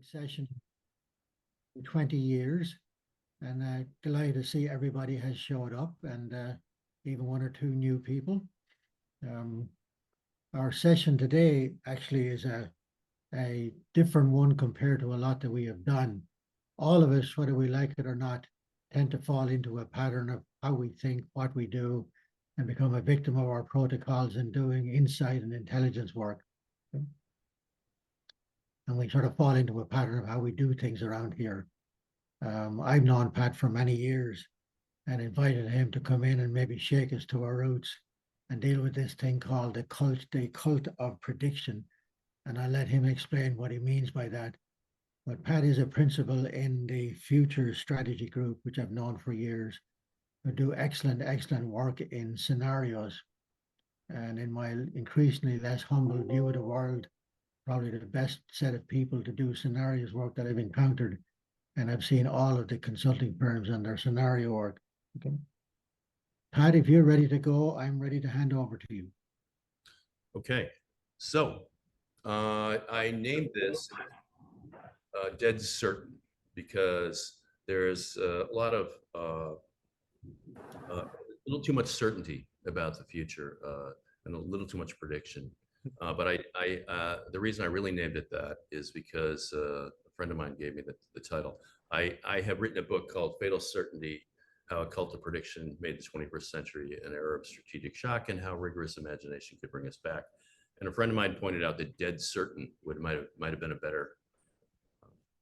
session in 20 years, and delighted to see everybody has showed up, and even one or two new people. Our session today actually is a different one compared to a lot that we have done. All of us, whether we like it or not, tend to fall into a pattern of how we think, what we do, and become a victim of our protocols in doing insight and intelligence work. And we sort of fall into a pattern of how we do things around here. I've known Pat for many years and invited him to come in and maybe shake us to our roots and deal with this thing called the cult of prediction. And I'll let him explain what he means by that. But Pat is a principal in the Future Strategy Group, which I've known for years, who do excellent work in scenarios. And in my increasingly less humble view of the world, probably the best set of people to do scenarios work that I've encountered. And I've seen all of the consulting firms and their scenario work. Okay. Pat, if you're ready to go, I'm ready to hand over to you. Okay, so I named this Dead Certain because there's a lot of a little too much certainty about the future and a little too much prediction. But the reason I really named it that is because a friend of mine gave me the title. I have written a book called Fatal Certainty: How a Cult of Prediction Made the 21st Century an Era of Strategic Shock, and How Rigorous Imagination Could Bring Us Back. And a friend of mine pointed out that Dead Certain might have been a better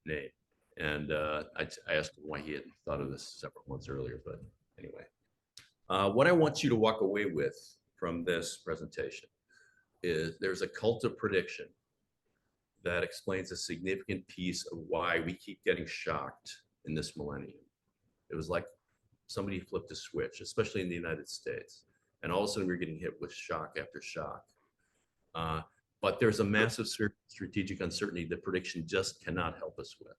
name. And I asked him why he hadn't thought of this several months earlier. But anyway, what I want you to walk away with from this presentation is there's a cult of prediction that explains a significant piece of why we keep getting shocked in this millennium. It was like somebody flipped a switch, especially in the United States. And all of a sudden we're getting hit with shock after shock. But there's a massive strategic uncertainty that prediction just cannot help us with.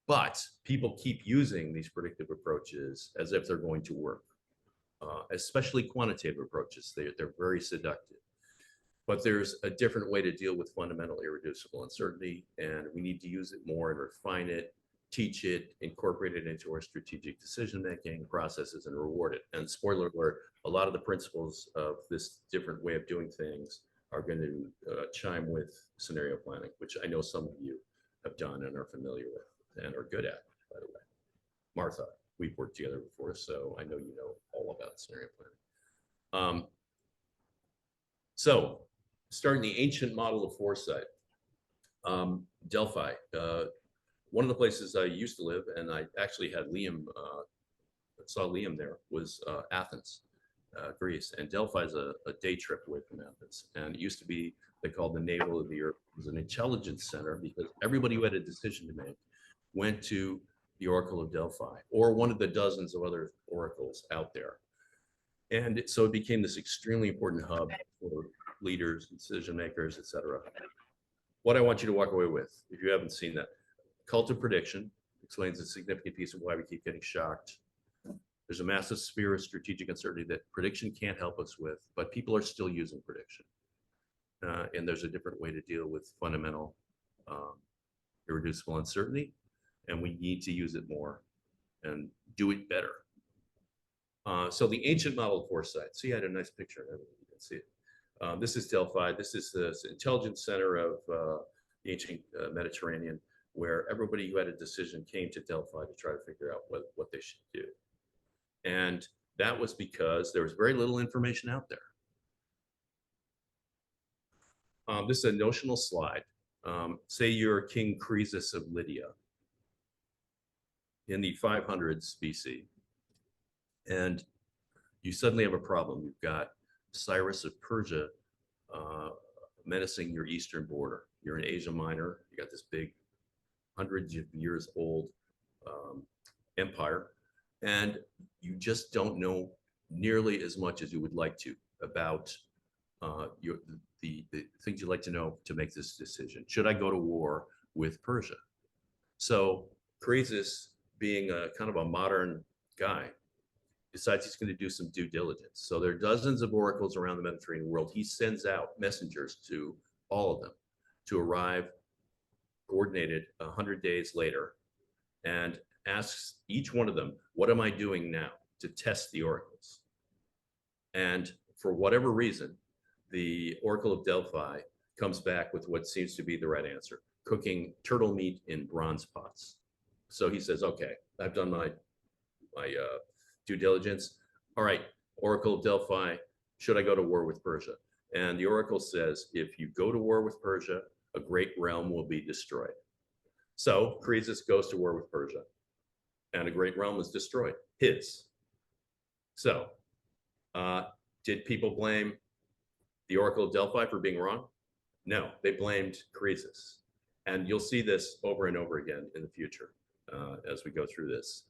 But people keep using these predictive approaches as if they're going to work, especially quantitative approaches. They're very seductive. But there's a different way to deal with fundamental irreducible uncertainty, and we need to use it more and refine it, teach it, incorporate it into our strategic decision-making processes, and reward it. And spoiler alert, a lot of the principles of this different way of doing things are going to chime with scenario planning, which I know some of you have done and are familiar with and are good at, by the way. Martha, we've worked together before, so I know you know all about scenario planning. So, starting the ancient model of foresight, Delphi. One of the places I used to live, and I actually had Liam, saw Liam there, was Athens, Greece. And Delphi is a day trip away from Athens. And it used to be, they called the navel of the earth. It was an intelligence center because everybody who had a decision to make went to the Oracle of Delphi or one of the dozens of other oracles out there. And so it became this extremely important hub for leaders, decision makers, etc. What I want you to walk away with, if you haven't seen that, cult of prediction explains a significant piece of why we keep getting shocked. There's a massive sphere of strategic uncertainty that prediction can't help us with, but people are still using prediction. And there's a different way to deal with fundamental irreducible uncertainty, and we need to use it more and do it better. So the ancient model of foresight. See, I had a nice picture. You can see it. This is Delphi. This is the intelligence center of the ancient Mediterranean, where everybody who had a decision came to Delphi to try to figure out what they should do. And that was because there was very little information out there. This is a notional slide. Say you're King Croesus of Lydia in the 500s BC. And you suddenly have a problem. You've got Cyrus of Persia menacing your eastern border. You're in Asia Minor. You got this big, hundreds of years old empire, and you just don't know nearly as much as you would like to about the things you'd like to know to make this decision. Should I go to war with Persia? So Croesus, being a kind of a modern guy, decides he's going to do some due diligence. So there are dozens of oracles around the Mediterranean world. He sends out messengers to all of them to arrive coordinated 100 days later and asks each one of them, what am I doing now to test the oracles? And for whatever reason, the Oracle of Delphi comes back with what seems to be the right answer, cooking turtle meat in bronze pots. So he says, okay, I've done my due diligence. All right, Oracle of Delphi, should I go to war with Persia? And the Oracle says, if you go to war with Persia, a great realm will be destroyed. So Croesus goes to war with Persia, and a great realm was destroyed, his. So did people blame the Oracle of Delphi for being wrong? No, they blamed Croesus. And you'll see this over and over again in the future as we go through this.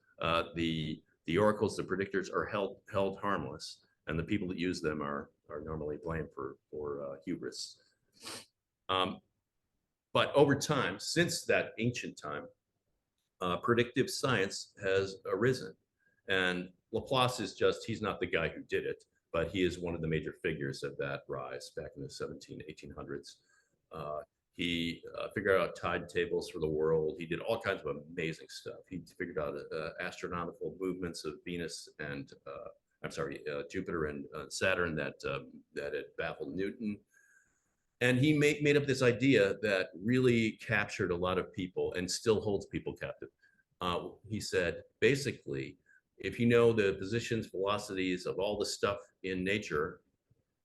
The oracles, the predictors are held harmless, and the people that use them are normally blamed for hubris. But over time, since that ancient time, predictive science has arisen. And Laplace is just, he's not the guy who did it, but he is one of the major figures of that rise back in the 1800s. He figured out tide tables for the world. He did all kinds of amazing stuff. He figured out astronomical movements of Venus and, Jupiter and Saturn that had baffled Newton. And he made up this idea that really captured a lot of people and still holds people captive. He said, basically, if you know the positions, velocities of all the stuff in nature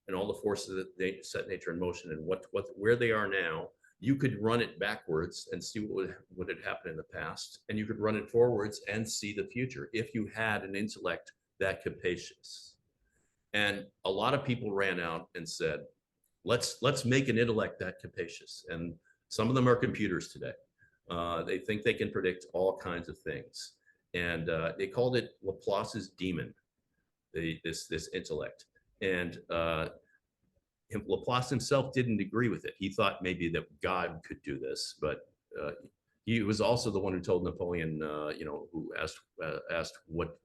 and all the forces that set nature in motion and where they are now, you could run it backwards and see what had happened in the past, and you could run it forwards and see the future if you had an intellect that capacious. And a lot of people ran out and said, let's make an intellect that capacious. And some of them are computers today. They think they can predict all kinds of things. And they called it Laplace's demon, this intellect. And Laplace himself didn't agree with it. He thought maybe that God could do this, but he was also the one who told Napoleon, who asked what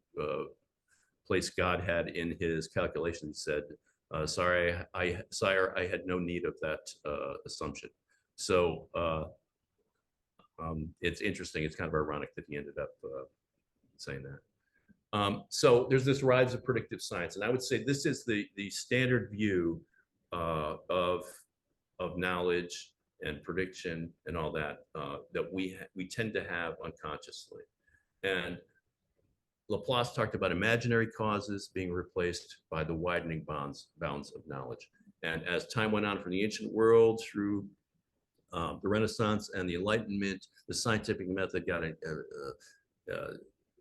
place God had in his calculation. He said, sire, I had no need of that assumption. So it's interesting. It's kind of ironic that he ended up saying that. So there's this rise of predictive science, and I would say this is the standard view of knowledge and prediction and all that that we tend to have unconsciously. And Laplace talked about imaginary causes being replaced by the widening bounds of knowledge. And as time went on from the ancient world through the Renaissance and the Enlightenment, the scientific method got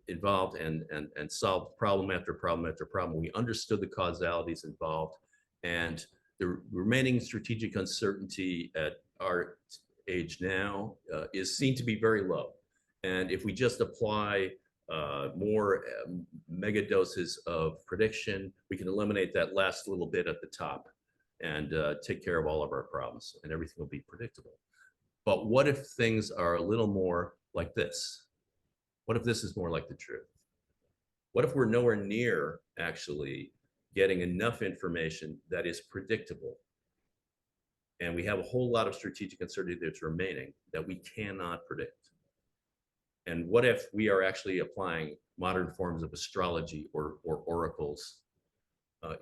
involved and solved problem after problem after problem. We understood the causalities involved, and the remaining strategic uncertainty at our age now is seen to be very low. And if we just apply more mega doses of prediction, we can eliminate that last little bit at the top and take care of all of our problems, and everything will be predictable. But what if things are a little more like this? What if this is more like the truth? What if we're nowhere near actually getting enough information that is predictable, and we have a whole lot of strategic uncertainty that's remaining that we cannot predict? And what if we are actually applying modern forms of astrology or oracles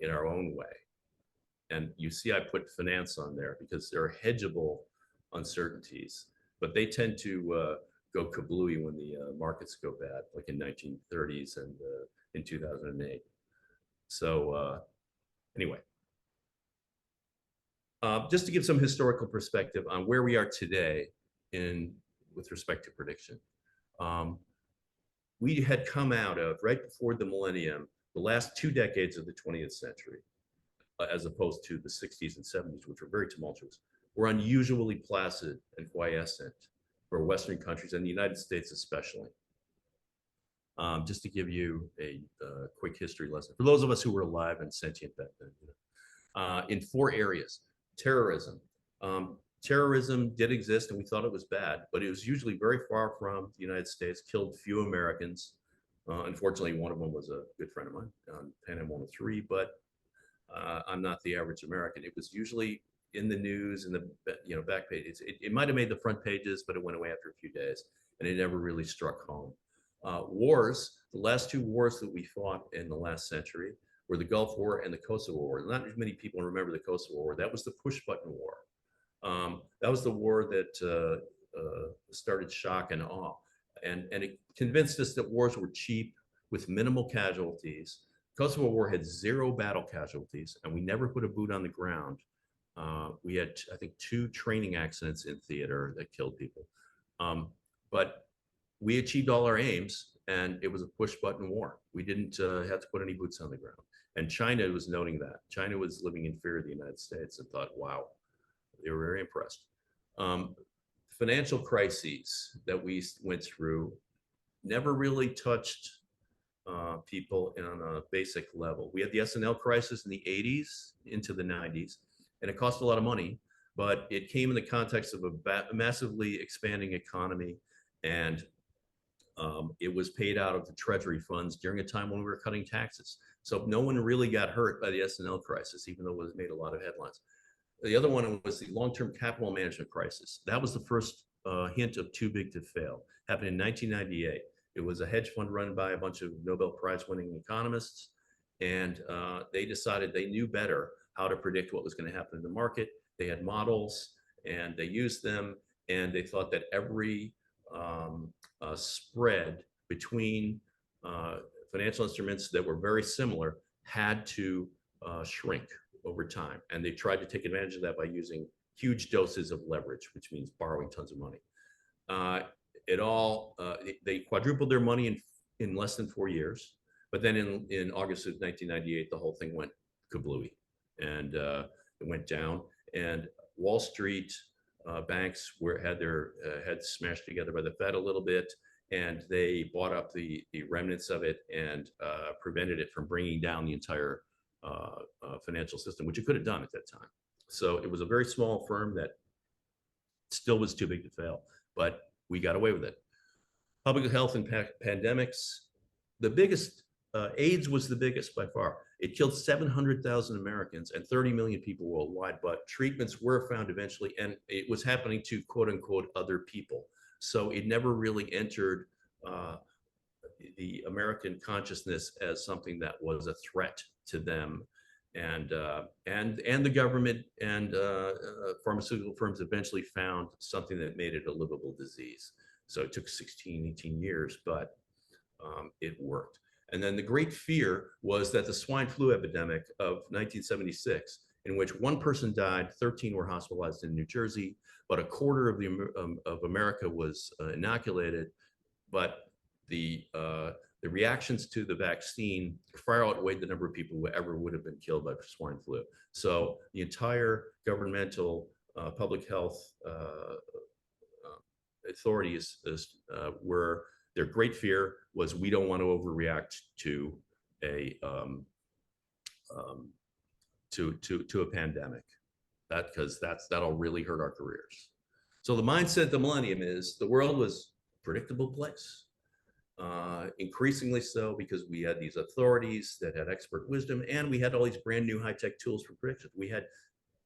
in our own way? And you see I put finance on there because there are hedgeable uncertainties, but they tend to go kablooey when the markets go bad, like in 1930s and in 2008. So anyway, just to give some historical perspective on where we are today with respect to prediction. We had come out of, right before the millennium, the last 2 decades of the 20th century, as opposed to the 60s and 70s, which were very tumultuous, were unusually placid and quiescent for Western countries and the United States especially. Just to give you a quick history lesson, for those of us who were alive and sentient back then, in 4 areas. Terrorism. Terrorism did exist, and we thought it was bad, but it was usually very far from the United States, killed few Americans. Unfortunately, one of them was a good friend of mine, Pan Am 103, but I'm not the average American. It was usually in the news and the back pages. It might have made the front pages, but it went away after a few days, and it never really struck home. Wars, the last two wars that we fought in the last century were the Gulf War and the Kosovo War. Not many people remember the Kosovo War. That was the push button war. That was the war that started shock and awe, and it convinced us that wars were cheap with minimal casualties. Kosovo War had 0 battle casualties, and we never put a boot on the ground. We had, I think, 2 training accidents in theater that killed people. But we achieved all our aims, and it was a push button war. We didn't have to put any boots on the ground. And China was noting that. China was living in fear of the United States and thought, wow, they were very impressed. Financial crises that we went through never really touched people on a basic level. We had the S&L crisis in the 80s into the 90s, and it cost a lot of money, but it came in the context of a massively expanding economy, and it was paid out of the treasury funds during a time when we were cutting taxes. So no one really got hurt by the S&L crisis, even though it made a lot of headlines. The other one was the long-term capital management crisis. That was the first hint of too big to fail. Happened in 1998. It was a hedge fund run by a bunch of Nobel Prize winning economists, and they decided they knew better how to predict what was going to happen in the market. They had models, and they used them, and they thought that every spread between financial instruments that were very similar had to shrink over time. And they tried to take advantage of that by using huge doses of leverage, which means borrowing tons of money. They quadrupled their money in less than 4 years. But then in August of 1998, the whole thing went kablooey, and it went down. And Wall Street banks had their heads smashed together by the Fed a little bit, and they bought up the remnants of it and prevented it from bringing down the entire financial system, which it could have done at that time. So it was a very small firm that still was too big to fail, but we got away with it. Public health and pandemics, the biggest, AIDS was the biggest by far. It killed 700,000 Americans and 30 million people worldwide, but treatments were found eventually, and it was happening to quote unquote other people. So it never really entered the American consciousness as something that was a threat to them. And the government and pharmaceutical firms eventually found something that made it a livable disease. So it took 16, 18 years, but it worked. And then the great fear was that the swine flu epidemic of 1976, in which 1 person died, 13 were hospitalized in New Jersey, but a quarter of America was inoculated. But the reactions to the vaccine far outweighed the number of people who ever would have been killed by swine flu. So the entire governmental public health authorities were, their great fear was, we don't want to overreact to a pandemic, because that'll really hurt our careers. So the mindset of the millennium is the world was a predictable place. Increasingly so, because we had these authorities that had expert wisdom, and we had all these brand new high-tech tools for prediction. We had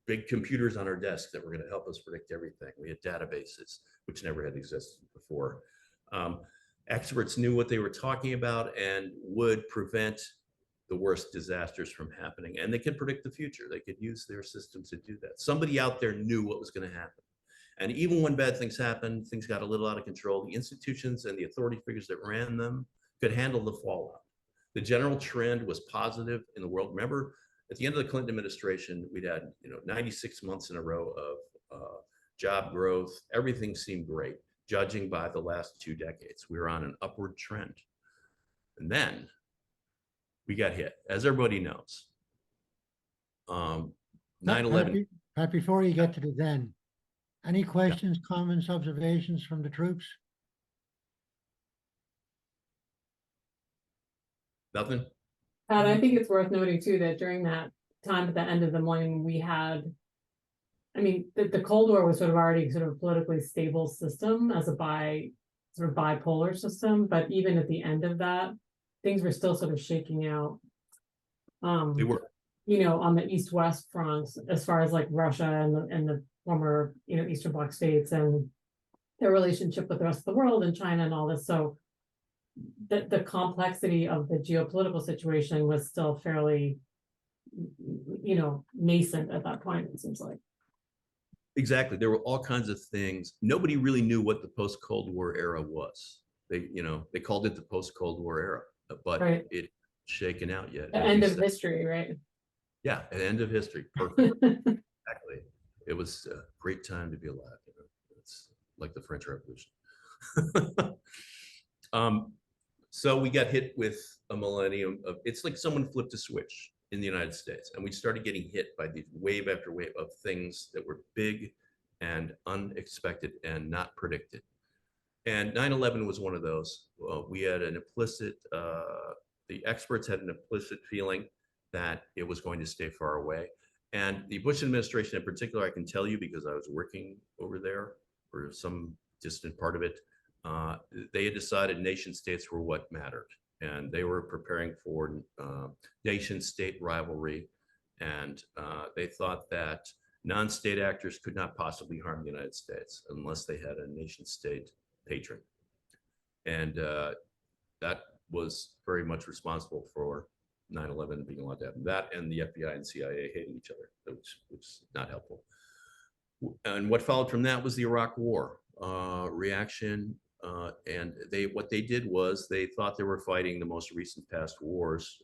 big computers on our desks that were going to help us predict everything. We had databases, which never had existed before. Experts knew what they were talking about and would prevent the worst disasters from happening. And they could predict the future. They could use their systems to do that. Somebody out there knew what was going to happen. And even when bad things happened, things got a little out of control, the institutions and the authority figures that ran them could handle the fallout. The general trend was positive in the world. Remember, at the end of the Clinton administration, we'd had 96 months in a row of job growth. Everything seemed great, judging by the last 2 decades. We were on an upward trend. And then we got hit, as everybody knows. 9/11. Pat, before you get to the then, any questions, comments, observations from the troops? Nothing? And I think it's worth noting too that during that time at the end of the millennium, we had, I mean, the Cold War was sort of already sort of a politically stable system as a bipolar system, but even at the end of that, things were still sort of shaking out. They were. on the east-west front, as far as like Russia and the former, Eastern Bloc states and their relationship with the rest of the world and China and all this. So the complexity of the geopolitical situation was still fairly, nascent at that point, it seems like. Exactly. There were all kinds of things. Nobody really knew what the post-Cold War era was. They called it the post-Cold War era, but Right. it shaken out yet. The as end you of said. history, right? Yeah, an end of history. Perfect. Exactly. It was a great time to be alive. It's like the French Revolution. So we got hit with a millennium of, it's like someone flipped a switch in the United States, and we started getting hit by these wave after wave of things that were big and unexpected and not predicted. And 9/11 was one of those. We had an implicit, the experts had an implicit feeling that it was going to stay far away. And the Bush administration in particular, I can tell you because I was working over there for some distant part of it, they had decided nation states were what mattered. And they were preparing for nation state rivalry. And they thought that non-state actors could not possibly harm the United States unless they had a nation state patron. And that was very much responsible for 9/11 being allowed to happen. That and the FBI and CIA hating each other, which was not helpful. And what followed from that was the Iraq War reaction. And what they did was they thought they were fighting the most recent past wars,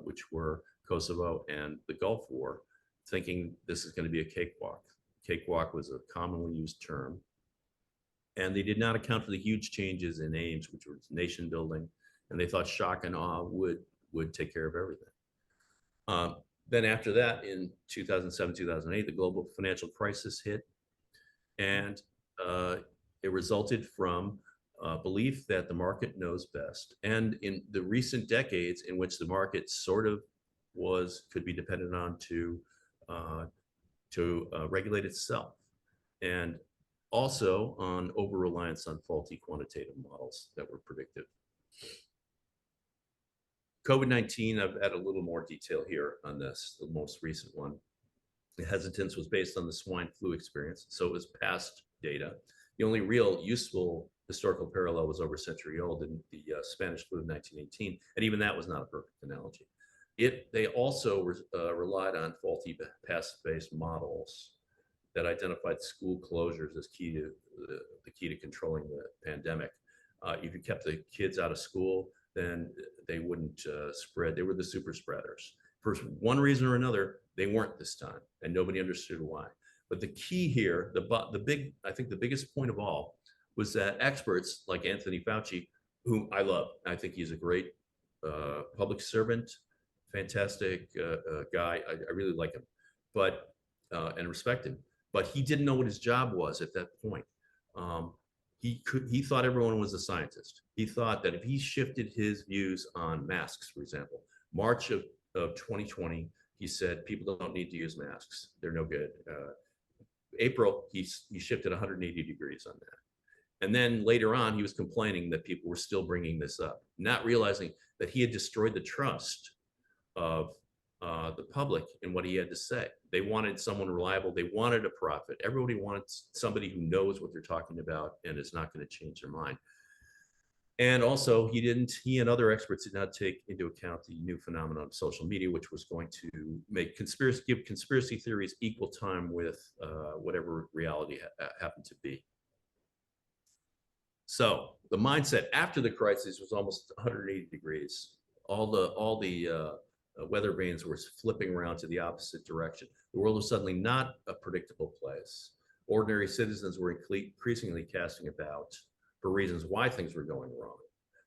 which were Kosovo and the Gulf War, thinking this is going to be a cakewalk. Cakewalk was a commonly used term. And they did not account for the huge changes in aims, which was nation building. And they thought shock and awe would take care of everything. Then after that, in 2007, 2008, the global financial crisis hit. And it resulted from belief that the market knows best. And in the recent decades in which the market sort of could be dependent on to regulate itself. And also on over-reliance on faulty quantitative models that were predictive. COVID-19, I've added a little more detail here on this, the most recent one. The hesitance was based on the swine flu experience, so it was past data. The only real useful historical parallel was over a century old in the Spanish flu of 1918, and even that was not a perfect analogy. They also relied on faulty past-based models that identified school closures as the key to controlling the pandemic. If you kept the kids out of school, then they wouldn't spread. They were the super spreaders. For one reason or another, they weren't this time, and nobody understood why. But the key here, I think the biggest point of all, was that experts like Anthony Fauci, whom I love, I think he's a great public servant, fantastic guy. I really like him, and respect him. But he didn't know what his job was at that point. He thought everyone was a scientist. He thought that if he shifted his views on masks, for example, March of 2020, he said people don't need to use masks. They're no good. April, he shifted 180 degrees on that. And then later on, he was complaining that people were still bringing this up, not realizing that he had destroyed the trust of the public in what he had to say. They wanted someone reliable. They wanted a prophet. Everybody wanted somebody who knows what they're talking about and is not going to change their mind. And also, he and other experts did not take into account the new phenomenon of social media, which was going to give conspiracy theories equal time with whatever reality happened to be. So the mindset after the crisis was almost 180 degrees. All the weather vanes were flipping around to the opposite direction. The world was suddenly not a predictable place. Ordinary citizens were increasingly casting about for reasons why things were going wrong.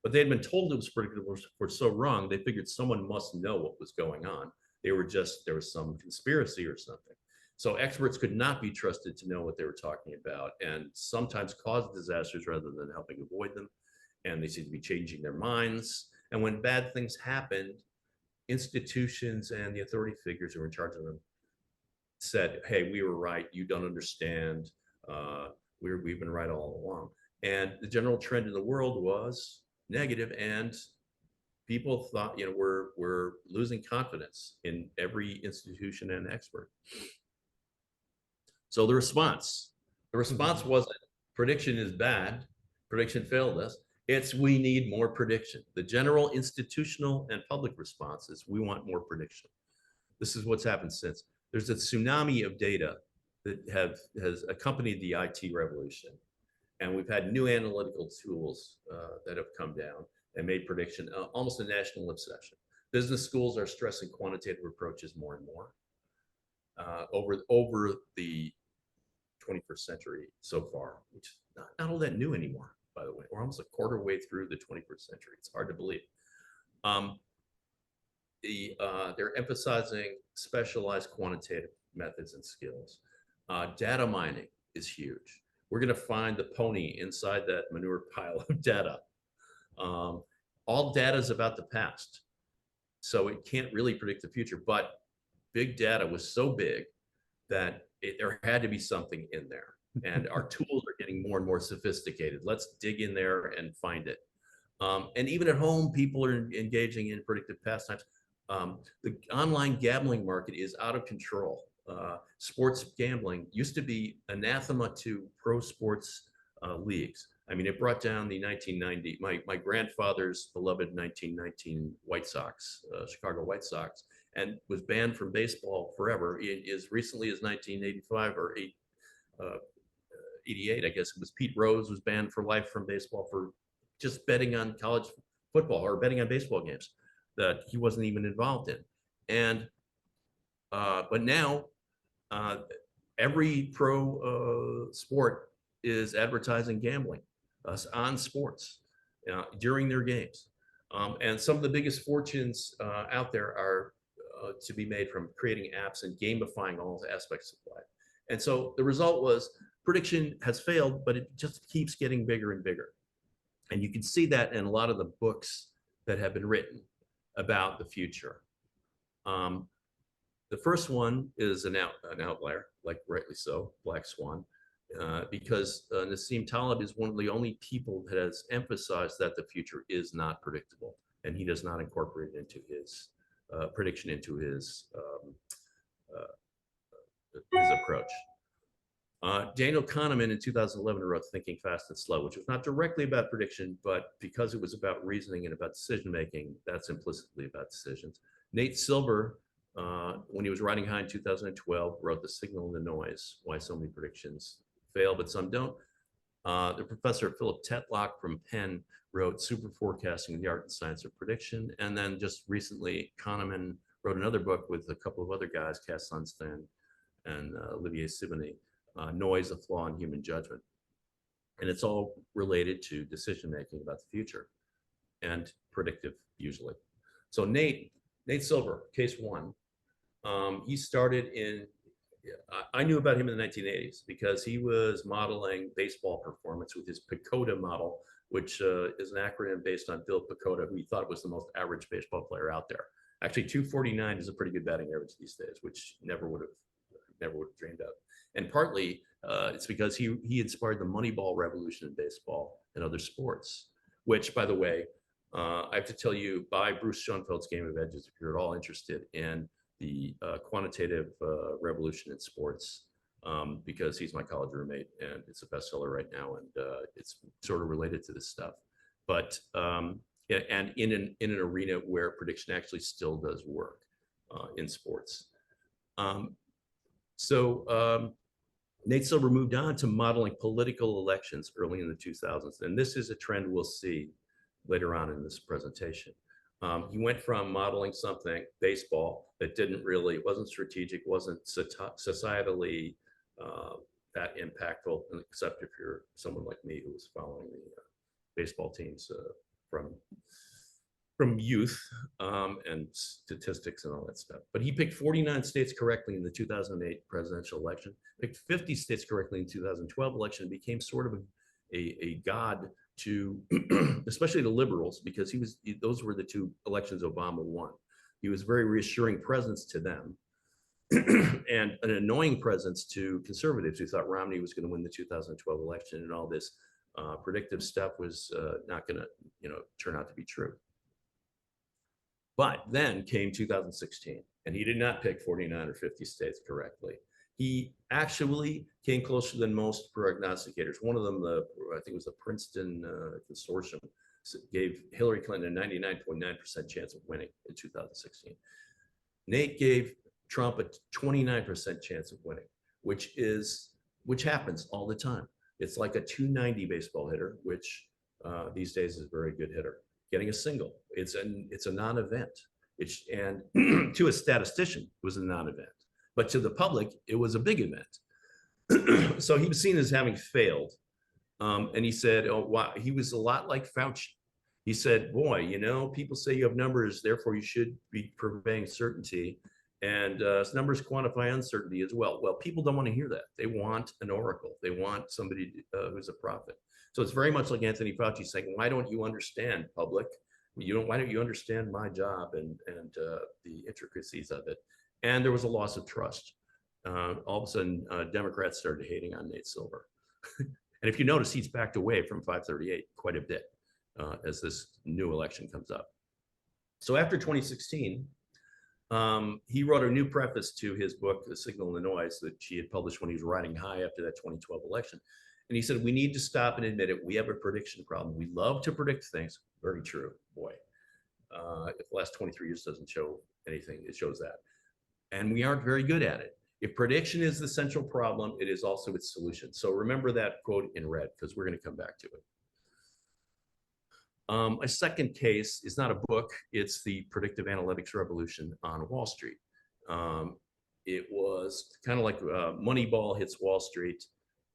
But they had been told it was predictable for so wrong, they figured someone must know what was going on. There was some conspiracy or something. So experts could not be trusted to know what they were talking about, and sometimes caused disasters rather than helping avoid them. And they seemed to be changing their minds. And when bad things happened, institutions and the authority figures who were in charge of them said, hey, we were right, you don't understand, we've been right all along. And the general trend in the world was negative, and people thought, we're losing confidence in every institution and expert. So the response wasn't prediction is bad, prediction failed us. It's we need more prediction. The general institutional and public response is we want more prediction. This is what's happened since. There's a tsunami of data that has accompanied the IT revolution. And we've had new analytical tools that have come down and made prediction almost a national obsession. Business schools are stressing quantitative approaches more and more over the 21st century so far, which is not all that new anymore, by the way. We're almost a quarter way through the 21st century. It's hard to believe. They're emphasizing specialized quantitative methods and skills. Data mining is huge. We're going to find the pony inside that manure pile of data. All data is about the past, so it can't really predict the future. But big data was so big that there had to be something in there. And our tools are getting more and more sophisticated. Let's dig in there and find it. And even at home, people are engaging in predictive pastimes. The online gambling market is out of control. Sports gambling used to be anathema to pro sports leagues. I mean, it brought down the 1990, my grandfather's beloved 1919 White Sox, Chicago White Sox, and was banned from baseball forever. As recently as 1985 or 88, I guess it was, Pete Rose was banned for life from baseball for just betting on college football or betting on baseball games that he wasn't even involved in. And but now every pro sport is advertising gambling on sports during their games. And some of the biggest fortunes out there are to be made from creating apps and gamifying all aspects of life. And so the result was prediction has failed, but it just keeps getting bigger and bigger. And you can see that in a lot of the books that have been written about the future. The first one is an outlier, like rightly so, Black Swan, because Nassim Taleb is one of the only people that has emphasized that the future is not predictable, and he does not incorporate it into his prediction into his approach. Daniel Kahneman in 2011 wrote Thinking Fast and Slow, which was not directly about prediction, but because it was about reasoning and about decision making, that's implicitly about decisions. Nate Silver, when he was riding high in 2012, wrote The Signal and the Noise, Why So Many Predictions Fail, but Some Don't. The professor Philip Tetlock from Penn wrote Super Forecasting, the Art and Science of Prediction. And then just recently, Kahneman wrote another book with a couple of other guys, Cass Sunstein and Olivier Sibony, Noise, a Flaw in Human Judgment. And it's all related to decision-making about the future and predictive, usually. So Nate Silver, case one, he started in, I knew about him in the 1980s because he was modeling baseball performance with his PECOTA model, which is an acronym based on Bill PECOTA, who he thought was the most average baseball player out there. Actually, 249 is a pretty good batting average these days, which never would have dreamed of. And partly it's because he inspired the Moneyball revolution in baseball and other sports, which, by the way, I have to tell you, buy Bruce Schoenfeld's Game of Edges if you're at all interested in the quantitative revolution in sports, because he's my college roommate and it's a bestseller right now, and it's sort of related to this stuff. But and in an arena where prediction actually still does work in sports. Nate Silver moved on to modeling political elections early in the 2000s, and this is a trend we'll see later on in this presentation. He went from modeling something, baseball, that wasn't strategic, wasn't societally that impactful, except if you're someone like me who was following the baseball teams from youth and statistics and all that stuff. But he picked 49 states correctly in the 2008 presidential election, picked 50 states correctly in the 2012 election, and became sort of a god to, especially the liberals, because those were the two elections Obama won. He was a very reassuring presence to them and an annoying presence to conservatives who thought Romney was going to win the 2012 election, and all this predictive stuff was not going to turn out to be true. But then came 2016, and he did not pick 49 or 50 states correctly. He actually came closer than most prognosticators. One of them, I think it was the Princeton Consortium, gave Hillary Clinton a 99.9% chance of winning in 2016. Nate gave Trump a 29% chance of winning, which happens all the time. It's like a 290 baseball hitter, which these days is a very good hitter. Getting a single, it's a non-event. And to a statistician, it was a non-event, but to the public, it was a big event. So he was seen as having failed, and he said, "Oh, wow." He was a lot like Fauci. He said, "Boy, people say you have numbers, therefore you should be purveying certainty, and numbers quantify uncertainty as well." Well, people don't want to hear that. They want an oracle. They want somebody who's a prophet. So it's very much like Anthony Fauci saying, "Why don't you understand, public? Why don't you understand my job and the intricacies of it?" And there was a loss of trust. All of a sudden, Democrats started hating on Nate Silver. And if you notice, he's backed away from 538 quite a bit as this new election comes up. So after 2016, he wrote a new preface to his book, The Signal and the Noise, that he had published when he was riding high after that 2012 election. And he said, "We need to stop and admit it. We have a prediction problem. We love to predict things." Very true, boy. If the last 23 years doesn't show anything, it shows that. And we aren't very good at it. If prediction is the central problem, it is also its solution. So remember that quote in red, because we're going to come back to it. A second case is not a book. It's the predictive analytics revolution on Wall Street. It was kind of like Moneyball hits Wall Street.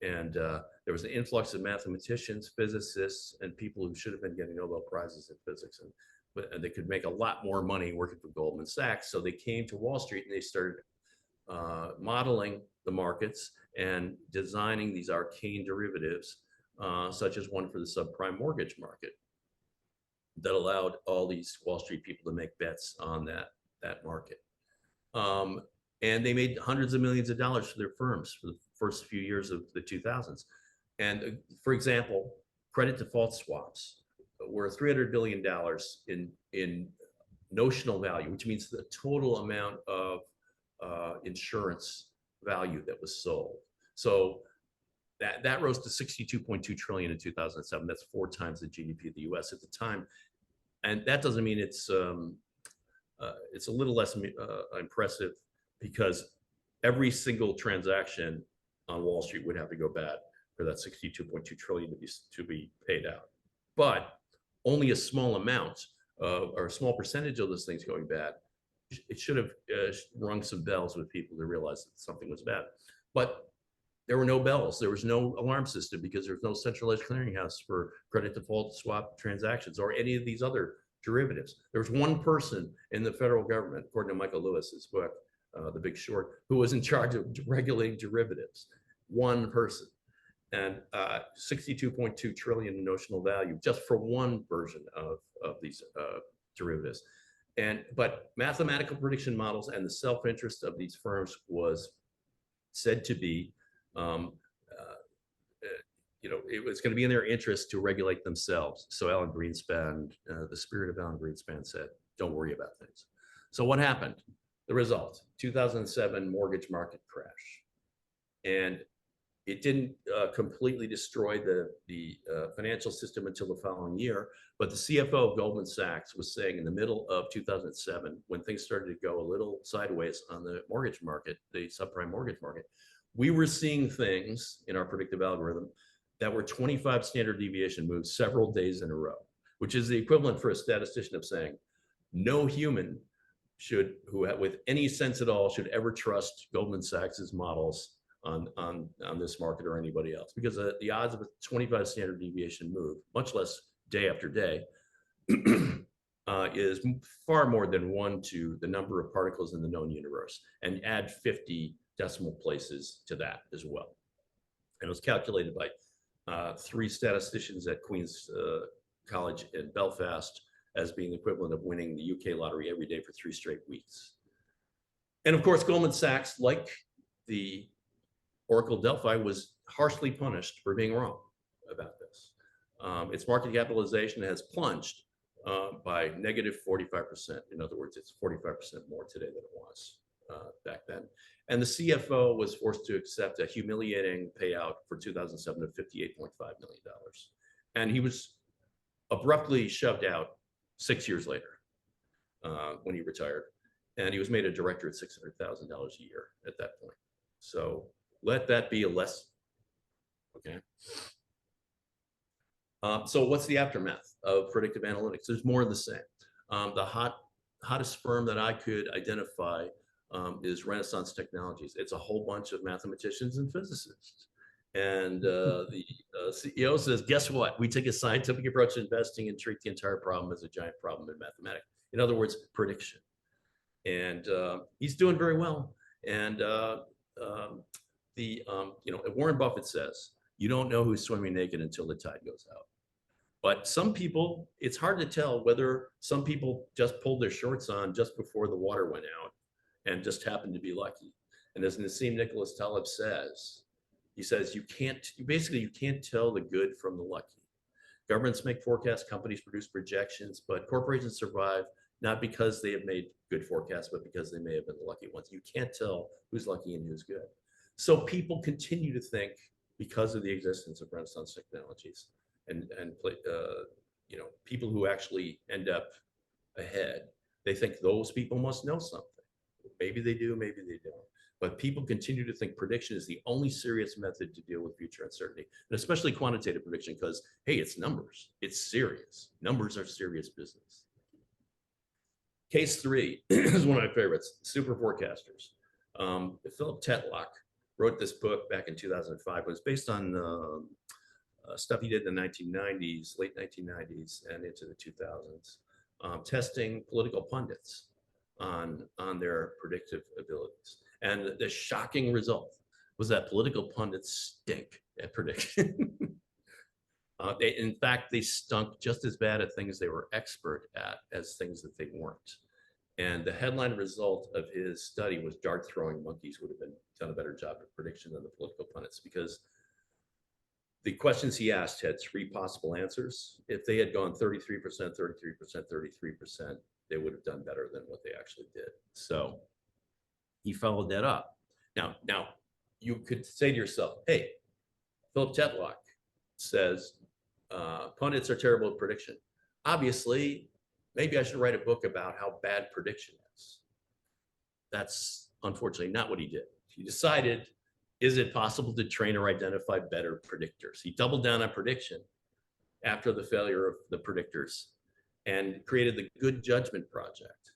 And there was an influx of mathematicians, physicists, and people who should have been getting Nobel Prizes in physics. And they could make a lot more money working for Goldman Sachs. So they came to Wall Street and they started modeling the markets and designing these arcane derivatives, such as one for the subprime mortgage market, that allowed all these Wall Street people to make bets on that market. And they made hundreds of millions of dollars for their firms for the first few years of the 2000s. And for example, credit default swaps were $300 billion in notional value, which means the total amount of insurance value that was sold. So that rose to 62.2 trillion in 2007. That's 4 times the GDP of the US at the time. And that doesn't mean it's a little less impressive, because every single transaction on Wall Street would have to go bad for that 62.2 trillion to be paid out. But only a small amount or a small percentage of those things going bad, it should have rung some bells with people to realize that something was bad. But there were no bells. There was no alarm system, because there was no centralized clearinghouse for credit default swap transactions or any of these other derivatives. There was one person in the federal government, according to Michael Lewis's book, The Big Short, who was in charge of regulating derivatives. One person. And 62.2 trillion in notional value just for one version of these derivatives. But mathematical prediction models and the self-interest of these firms was said to be, it was going to be in their interest to regulate themselves. So Alan Greenspan, the spirit of Alan Greenspan said, "Don't worry about things." So what happened? The result, 2007 mortgage market crash. And it didn't completely destroy the financial system until the following year. But the CFO of Goldman Sachs was saying in the middle of 2007, when things started to go a little sideways on the mortgage market, the subprime mortgage market, we were seeing things in our predictive algorithm that were 25 standard deviation moves several days in a row, which is the equivalent for a statistician of saying no human should, with any sense at all, should ever trust Goldman Sachs's models on this market or anybody else, because the odds of a 25 standard deviation move, much less day after day, is far more than 1 to the number of particles in the known universe, and add 50 decimal places to that as well. And it was calculated by 3 statisticians at Queen's College in Belfast as being the equivalent of winning the UK lottery every day for 3 straight weeks. And of course, Goldman Sachs, like the Oracle Delphi, was harshly punished for being wrong about this. Its market capitalization has plunged by negative 45%. In other words, it's 45% more today than it was back then. And the CFO was forced to accept a humiliating payout for 2007 of $58.5 million. And he was abruptly shoved out 6 years later when he retired. And he was made a director at $600,000 a year at that point. So let that be a lesson. Okay. So what's the aftermath of predictive analytics? There's more of the same. The hottest firm that I could identify is Renaissance Technologies. It's a whole bunch of mathematicians and physicists. And the CEO says, guess what? We take a scientific approach to investing and treat the entire problem as a giant problem in mathematics. In other words, prediction. And he's doing very well. And Warren Buffett says, you don't know who's swimming naked until the tide goes out. But some people, it's hard to tell whether some people just pulled their shorts on just before the water went out and just happened to be lucky. And as Nassim Nicholas Taleb says, he says, you can't tell the good from the lucky. Governments make forecasts, companies produce projections, but corporations survive not because they have made good forecasts, but because they may have been the lucky ones. You can't tell who's lucky and who's good. So people continue to think, because of the existence of Renaissance Technologies and people who actually end up ahead, they think those people must know something. Maybe they do, maybe they don't. But people continue to think prediction is the only serious method to deal with future uncertainty, and especially quantitative prediction, because, hey, it's numbers. It's serious. Numbers are serious business. Case 3 is one of my favorites, super forecasters. Philip Tetlock wrote this book back in 2005. It was based on stuff he did in the 1990s, late 1990s and into the 2000s, testing political pundits on their predictive abilities. And the shocking result was that political pundits stink at prediction. In fact, they stunk just as bad at things they were expert at as things that they weren't. And the headline result of his study was dart throwing monkeys would have done a better job at prediction than the political pundits, because the questions he asked had 3 possible answers. If they had gone 33%, 33%, 33%, they would have done better than what they actually did. So he followed that up. Now you could say to yourself, hey, Philip Tetlock says pundits are terrible at prediction. Obviously, maybe I should write a book about how bad prediction is. That's unfortunately not what he did. He decided, is it possible to train or identify better predictors? He doubled down on prediction after the failure of the predictors and created the Good Judgment Project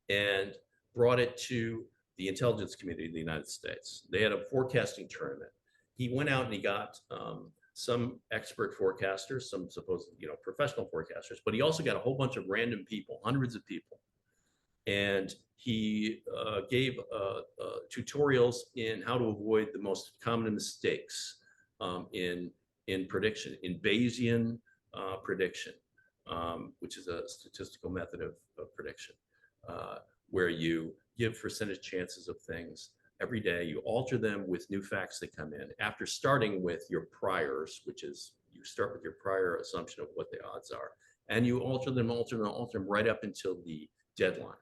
and brought it to the intelligence community of the United States. They had a forecasting tournament. He went out and he got some expert forecasters, some supposed, professional forecasters, but he also got a whole bunch of random people, hundreds of people. And he gave tutorials in how to avoid the most common mistakes in prediction, in Bayesian prediction, which is a statistical method of prediction, where you give percentage chances of things every day. You alter them with new facts that come in after starting with your priors, which is you start with your prior assumption of what the odds are, and you alter them right up until the deadline.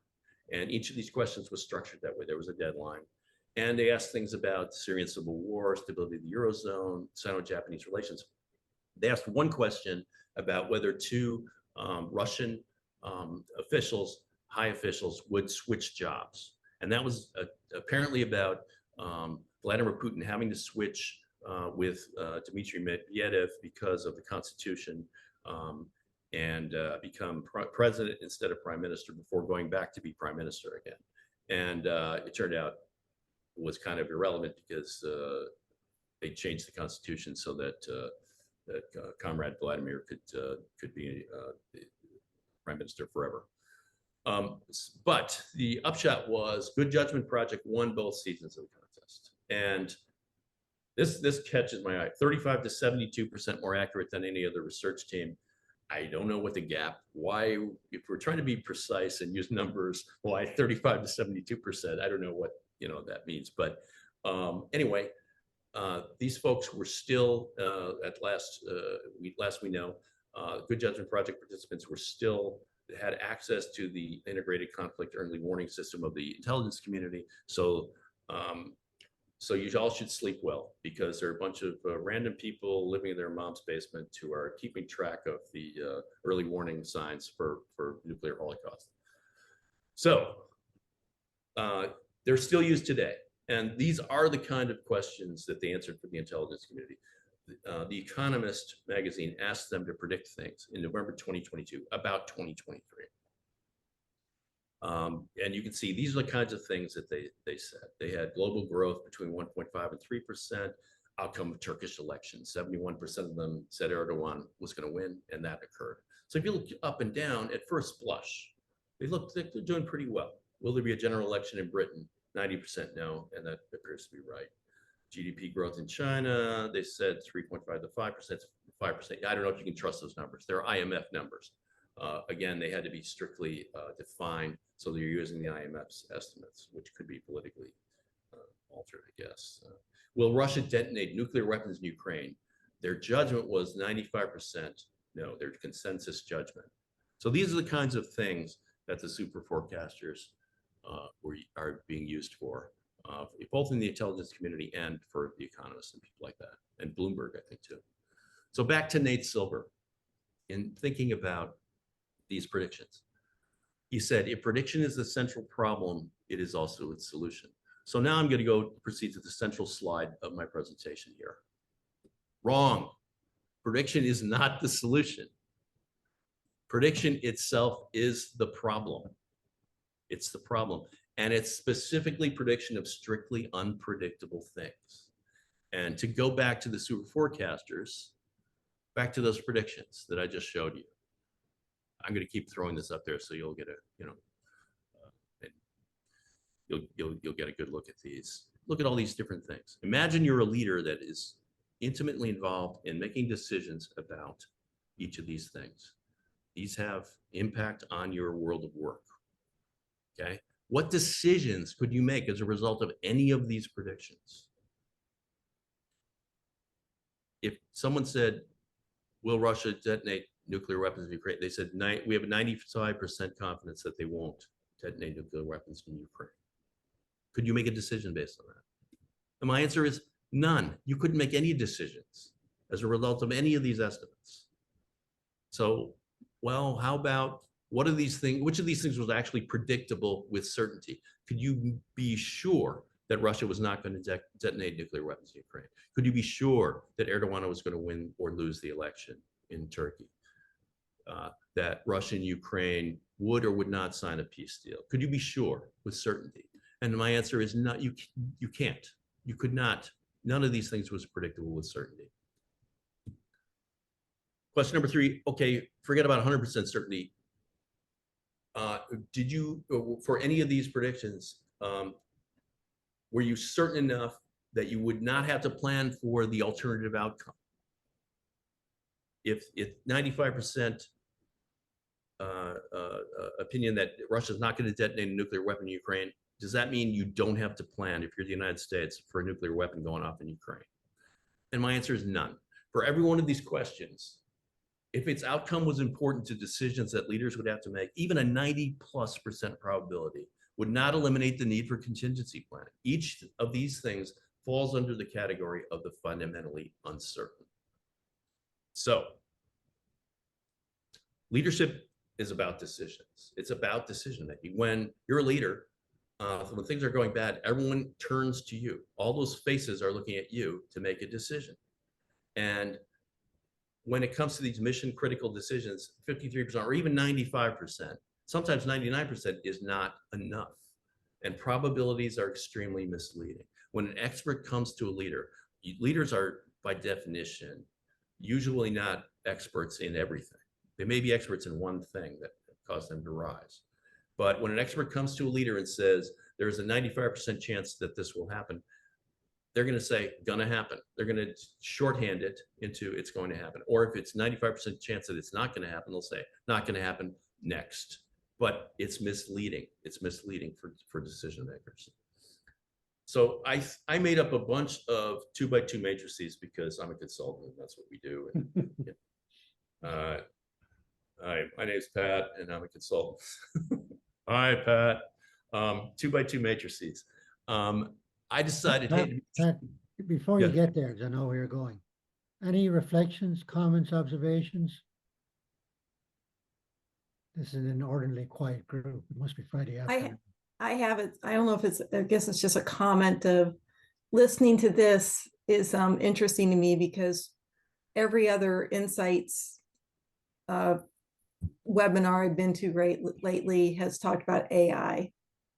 And each of these questions was structured that way. There was a deadline. And they asked things about Syrian civil war, stability of the Eurozone, Sino-Japanese relations. They asked one question about whether 2 Russian officials, high officials, would switch jobs. And that was apparently about Vladimir Putin having to switch with Dmitry Medvedev because of the Constitution and become president instead of prime minister before going back to be prime minister again. And it turned out was kind of irrelevant because they changed the Constitution so that Comrade Vladimir could be prime minister forever. But the upshot was Good Judgment Project won both seasons of the contest. And this catches my eye. 35 to 72% more accurate than any other research team. I don't know what the gap, why, if we're trying to be precise and use numbers, why 35 to 72%, I don't know what that means. But anyway, these folks were still, at last we know, Good Judgment Project participants were still had access to the integrated conflict early warning system of the intelligence community. So, so you all should sleep well, because there are a bunch of random people living in their mom's basement who are keeping track of the early warning signs for nuclear holocaust. So they're still used today. And these are the kind of questions that they answered for the intelligence community. The Economist magazine asked them to predict things in November 2022 about 2023. And you can see these are the kinds of things that they said. They had global growth between 1.5 and 3%, outcome of Turkish elections. 71% of them said Erdogan was going to win, and that occurred. So if you look up and down at first blush, they look like they're doing pretty well. Will there be a general election in Britain? 90% no, and that appears to be right. GDP growth in China, they said 3.5 to 5%, 5%. I don't know if you can trust those numbers. They're IMF numbers. Again, they had to be strictly defined, so they're using the IMF's estimates, which could be politically altered, I guess. Will Russia detonate nuclear weapons in Ukraine? Their judgment was 95% no, their consensus judgment. So these are the kinds of things that the super forecasters are being used for, both in the intelligence community and for the economists and people like that, and Bloomberg, I think, too. So back to Nate Silver, in thinking about these predictions. He said, if prediction is the central problem, it is also its solution. So now I'm going to proceed to the central slide of my presentation here. Wrong. Prediction is not the solution. Prediction itself is the problem. It's the problem. And it's specifically prediction of strictly unpredictable things. And to go back to the super forecasters, back to those predictions that I just showed you. I'm going to keep throwing this up there so you'll get a, you'll get a good look at these. Look at all these different things. Imagine you're a leader that is intimately involved in making decisions about each of these things. These have impact on your world of work. Okay. What decisions could you make as a result of any of these predictions? If someone said, will Russia detonate nuclear weapons in Ukraine? They said, we have a 95% confidence that they won't detonate nuclear weapons in Ukraine. Could you make a decision based on that? And my answer is none. You couldn't make any decisions as a result of any of these estimates. So, well, how about what are these things? Which of these things was actually predictable with certainty? Could you be sure that Russia was not going to detonate nuclear weapons in Ukraine? Could you be sure that Erdogan was going to win or lose the election in Turkey? That Russia and Ukraine would or would not sign a peace deal? Could you be sure with certainty? And my answer is not. You can't. You could not. None of these things was predictable with certainty. Question number 3. Okay, forget about 100% certainty. Did you, for any of these predictions, were you certain enough that you would not have to plan for the alternative outcome? If 95% opinion that Russia is not going to detonate a nuclear weapon in Ukraine, does that mean you don't have to plan, if you're the United States, for a nuclear weapon going off in Ukraine? And my answer is none. For every one of these questions, if its outcome was important to decisions that leaders would have to make, even a 90+% probability would not eliminate the need for contingency planning. Each of these things falls under the category of the fundamentally uncertain. So, leadership is about decisions. It's about decision making. When you're a leader, when things are going bad, everyone turns to you. All those faces are looking at you to make a decision. And when it comes to these mission critical decisions, 53% or even 95%, sometimes 99% is not enough. And probabilities are extremely misleading. When an expert comes to a leader, leaders are by definition usually not experts in everything. They may be experts in one thing that caused them to rise. But when an expert comes to a leader and says, there's a 95% chance that this will happen, they're going to say, gonna happen. They're going to shorthand it into it's going to happen. Or if it's 95% chance that it's not going to happen, they'll say, not going to happen, next. But it's misleading. It's misleading for decision makers. So I made up a bunch of 2x2 matrices because I'm a consultant and that's what we do. And, Hi, my name's Pat, and I'm a consultant. Hi, Pat. 2x2 matrices. I decided, Pat, hey, Pat, before you yeah, get there, 'cause I know where you're going, any reflections, comments, observations? This is an ordinarily quiet group. It must be Friday afternoon. I have it. I don't know if it's, I guess it's just a comment of listening to this is interesting to me because every other insights webinar I've been to lately has talked about AI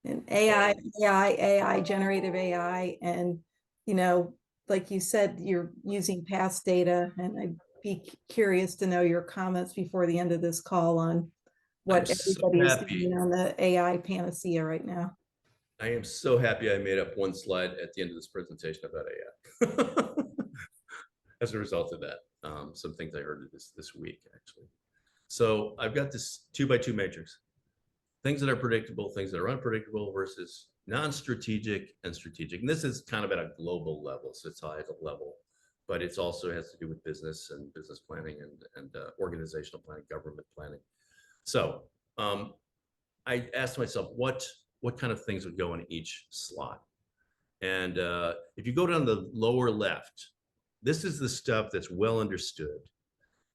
and AI, generative AI. And, you know, like you said, you're using past data, and I'd be curious to know your comments before the end of this call on I'm what so everybody is happy. doing on the AI panacea right now. I am so happy I made up one slide at the end of this presentation about AI. As a result of that, some things I heard this week, actually. So I've got this 2x2 matrix. Things that are predictable, things that are unpredictable versus non-strategic and strategic. And this is kind of at a global level, societal level, but it's also has to do with business and business planning and organizational planning, government planning. So I asked myself, what kind of things would go in each slot? And if you go down the lower left, this is the stuff that's well understood.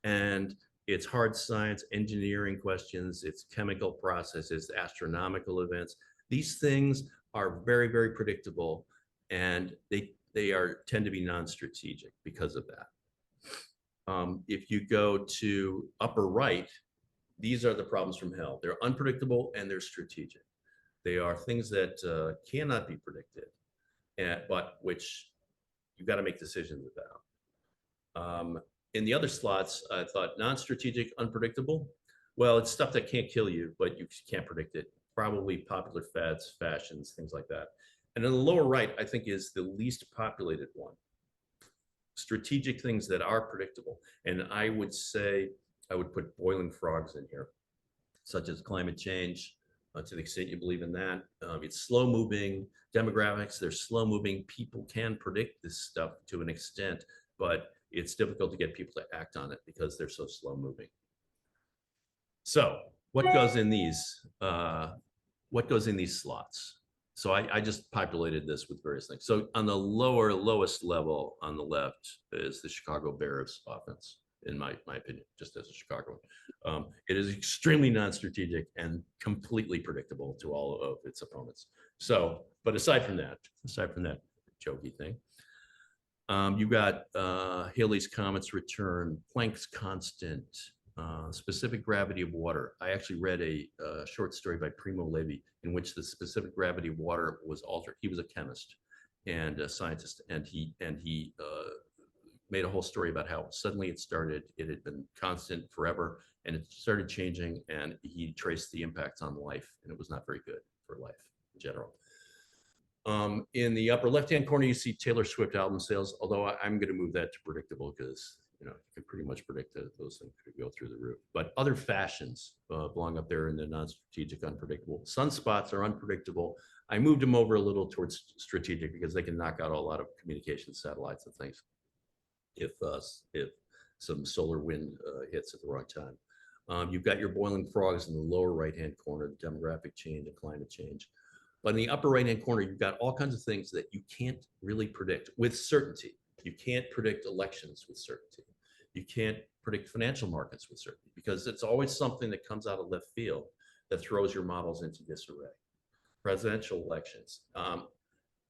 And it's hard science, engineering questions, it's chemical processes, astronomical events. These things are very, very predictable, and they tend to be non-strategic because of that. If you go to upper right, these are the problems from hell. They're unpredictable and they're strategic. They are things that cannot be predicted, but which you've got to make decisions about. In the other slots, I thought non-strategic, unpredictable. Well, it's stuff that can't kill you, but you can't predict it. Probably popular fads, fashions, things like that. And in the lower right, I think is the least populated one. Strategic things that are predictable. And I would say I would put boiling frogs in here, such as climate change, to the extent you believe in that. It's slow moving. Demographics, they're slow moving. People can predict this stuff to an extent, but it's difficult to get people to act on it because they're so slow moving. So what goes in these? What goes in these slots? So I just populated this with various things. So on the lowest level on the left is the Chicago Bears offense, in my opinion, just as a Chicagoan. It is extremely non-strategic and completely predictable to all of its opponents. So, but aside from that jokey thing, you've got Halley's Comet's return, Planck's constant, specific gravity of water. I actually read a short story by Primo Levi in which the specific gravity of water was altered. He was a chemist and a scientist, and he made a whole story about how suddenly it had been constant forever, and it started changing, and he traced the impacts on life, and it was not very good for life in general. In the upper left-hand corner, you see Taylor Swift album sales, although I'm going to move that to predictable because, you know, you can pretty much predict that those things could go through the roof. But other fashions belong up there in the non-strategic, unpredictable. Sunspots are unpredictable. I moved them over a little towards strategic because they can knock out a lot of communication satellites and things if some solar wind hits at the wrong time. You've got your boiling frogs in the lower right-hand corner, the demographic change and climate change. But in the upper right-hand corner, you've got all kinds of things that you can't really predict with certainty. You can't predict elections with certainty. You can't predict financial markets with certainty because it's always something that comes out of left field that throws your models into disarray. Presidential elections,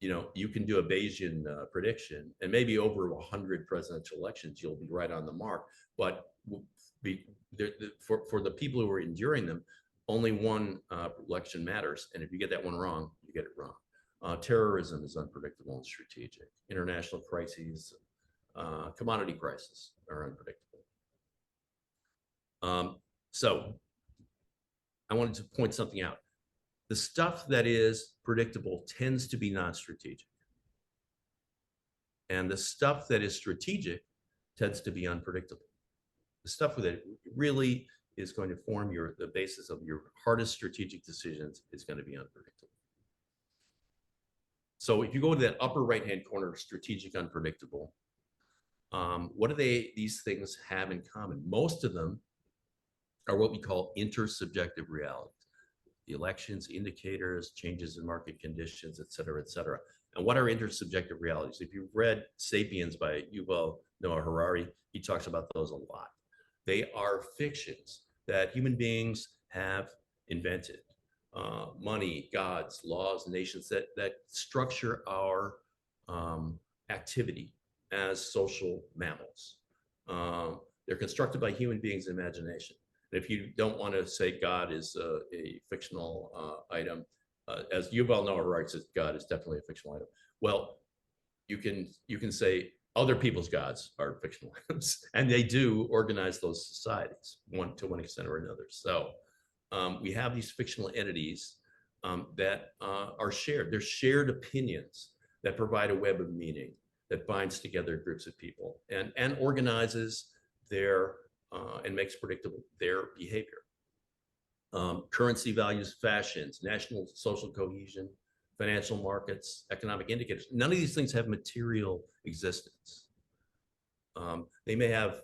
you know, you can do a Bayesian prediction, and maybe over 100 presidential elections, you'll be right on the mark. But for the people who are enduring them, only one election matters, and if you get that one wrong, you get it wrong. Terrorism is unpredictable and strategic. International crises, commodity prices are unpredictable. So I wanted to point something out. The stuff that is predictable tends to be non-strategic. And the stuff that is strategic tends to be unpredictable. The stuff that really is going to form the basis of your hardest strategic decisions is going to be unpredictable. So if you go to that upper right-hand corner, strategic, unpredictable, what do these things have in common? Most of them are what we call intersubjective realities. The elections, indicators, changes in market conditions, et cetera, et cetera. And what are intersubjective realities? If you've read Sapiens by Yuval Noah Harari, he talks about those a lot. They are fictions that human beings have invented. Money, gods, laws, nations that structure our activity as social mammals. They're constructed by human beings' imagination. And if you don't want to say God is a fictional item, as Yuval Noah Harari says, God is definitely a fictional item. Well, you can say other people's gods are fictional items, and they do organize those societies to one extent or another. So we have these fictional entities that are shared. They're shared opinions that provide a web of meaning that binds together groups of people and organizes their and makes predictable their behavior. Currency values, fashions, national social cohesion, financial markets, economic indicators. None of these things have material existence. They may have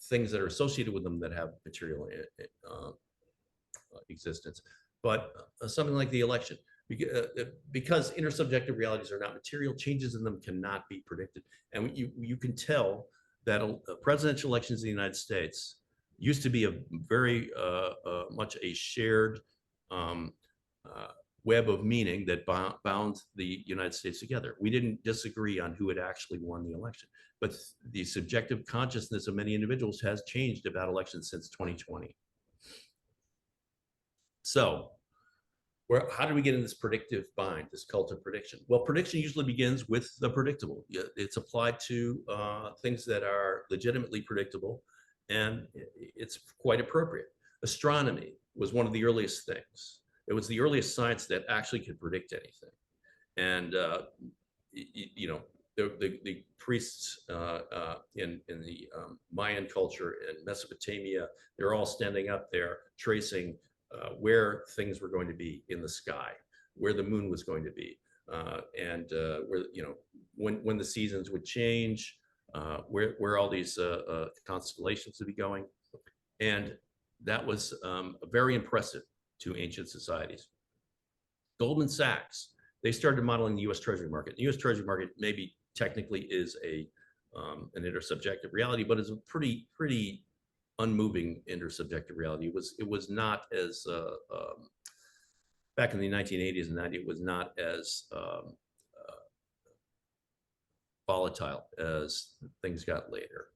things that are associated with them that have material existence, but something like the election, because intersubjective realities are not material, changes in them cannot be predicted. And you can tell that presidential elections in the United States used to be a very much a shared web of meaning that bound the United States together. We didn't disagree on who had actually won the election, but the subjective consciousness of many individuals has changed about elections since 2020. So how do we get in this predictive bind, this cult of prediction? Well, prediction usually begins with the predictable. It's applied to things that are legitimately predictable, and it's quite appropriate. Astronomy was one of the earliest things. It was the earliest science that actually could predict anything. And, you know, the priests in the Mayan culture in Mesopotamia, they're all standing up there tracing where things were going to be in the sky, where the moon was going to be, and where, you know, when the seasons would change, where all these constellations would be going. And that was very impressive to ancient societies. Goldman Sachs, they started modeling the US Treasury market. The US Treasury market maybe technically is an intersubjective reality, but it's a pretty unmoving intersubjective reality. It was not as back in the 1980s and 90s, it was not as volatile as things got later.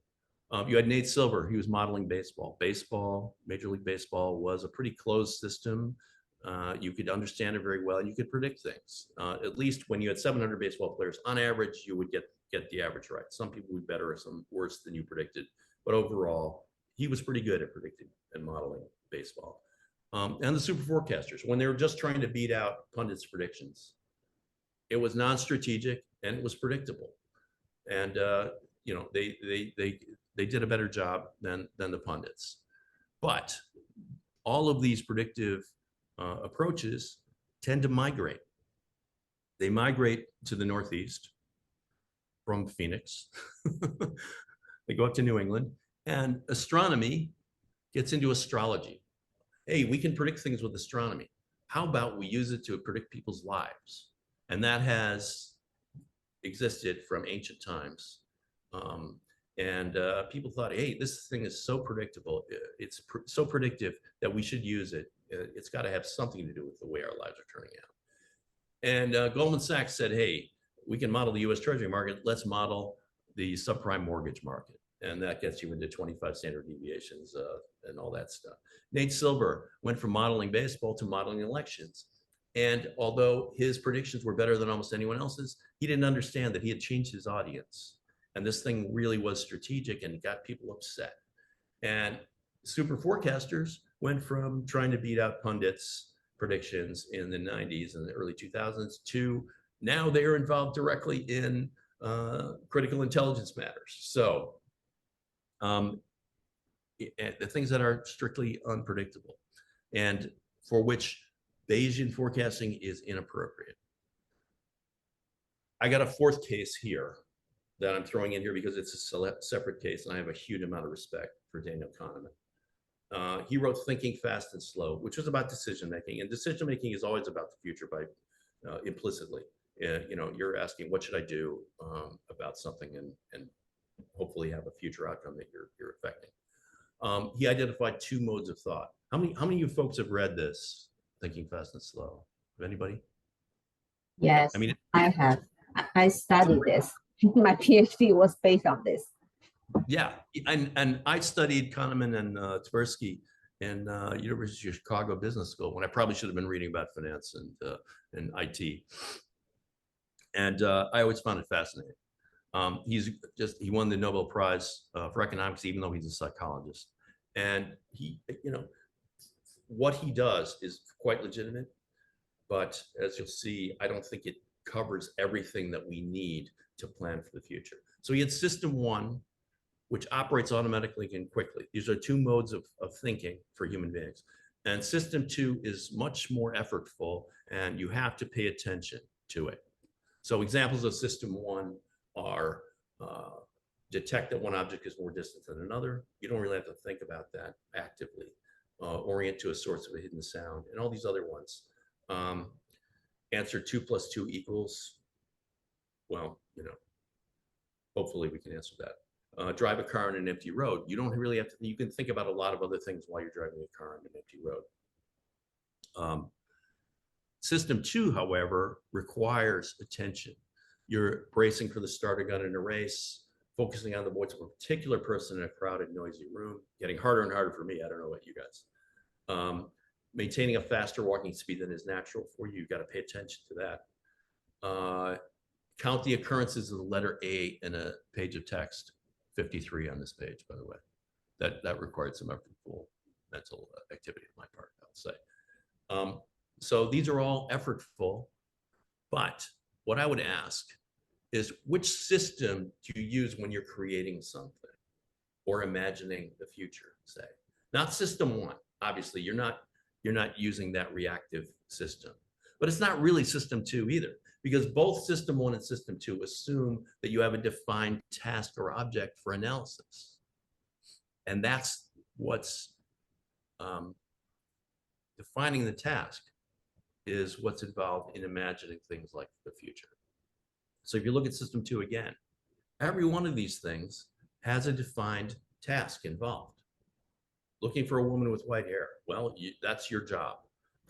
You had Nate Silver, he was modeling baseball. Major League Baseball was a pretty closed system. You could understand it very well, and you could predict things. At least when you had 700 baseball players, on average, you would get the average right. Some people would be better, some worse than you predicted, but overall, he was pretty good at predicting and modeling baseball. And the super forecasters, when they were just trying to beat out pundits' predictions, it was non-strategic and it was predictable. And you know, they did a better job than the pundits. But all of these predictive approaches tend to migrate. They migrate to the Northeast from Phoenix. They go up to New England, and astronomy gets into astrology. Hey, we can predict things with astronomy. How about we use it to predict people's lives? And that has existed from ancient times. People thought, hey, this thing is so predictable. It's so predictive that we should use it. It's got to have something to do with the way our lives are turning out. And Goldman Sachs said, hey, we can model the US Treasury market. Let's model the subprime mortgage market. And that gets you into 25 standard deviations and all that stuff. Nate Silver went from modeling baseball to modeling elections. And although his predictions were better than almost anyone else's, he didn't understand that he had changed his audience. And this thing really was strategic and got people upset. And super forecasters went from trying to beat out pundits' predictions in the 90s and the early 2000s to now they are involved directly in critical intelligence matters. So the things that are strictly unpredictable and for which Bayesian forecasting is inappropriate. I got a fourth case here that I'm throwing in here because it's a separate case, and I have a huge amount of respect for Daniel Kahneman. He wrote Thinking Fast and Slow, which was about decision making, and decision making is always about the future by implicitly. You're asking, what should I do about something, and hopefully have a future outcome that you're affecting. He identified 2 modes of thought. How many of you folks have read this, Thinking Fast and Slow? Anybody? Yes, I mean, I have. I studied this. My PhD was based on this. yeah, and I studied Kahneman and Tversky in University of Chicago Business School, when I probably should have been reading about finance and IT. And I always found it fascinating. He won the Nobel Prize for economics, even though he's a psychologist. And what he does is quite legitimate, but as you'll see, I don't think it covers everything that we need to plan for the future. So he had system 1, which operates automatically and quickly. These are 2 modes of thinking for human beings. And system 2 is much more effortful, and you have to pay attention to it. So examples of system 1 are detect that one object is more distant than another. You don't really have to think about that actively. Orient to a source of a hidden sound, and all these other ones. Answer 2 + 2 equals, well, hopefully we can answer that. Drive a car on an empty road. You don't really have to, you can think about a lot of other things while you're driving a car on an empty road. System 2, however, requires attention. You're bracing for the starter gun in a race, focusing on the voice of a particular person in a crowded, noisy room. Getting harder and harder for me. I don't know about you guys. Maintaining a faster walking speed than is natural for you. You've got to pay attention to that. Count the occurrences of the letter A in a page of text. 53 on this page, by the way. That required some effortful mental activity on my part, I'll say. So these are all effortful, but what I would ask is, which system do you use when you're creating something or imagining the future, say? Not system 1. Obviously, you're not using that reactive system, but it's not really system 2 either, because both system 1 and system 2 assume that you have a defined task or object for analysis. And that's what's defining the task, is what's involved in imagining things like the future. So if you look at system 2 again, every one of these things has a defined task involved. Looking for a woman with white hair, well, that's your job.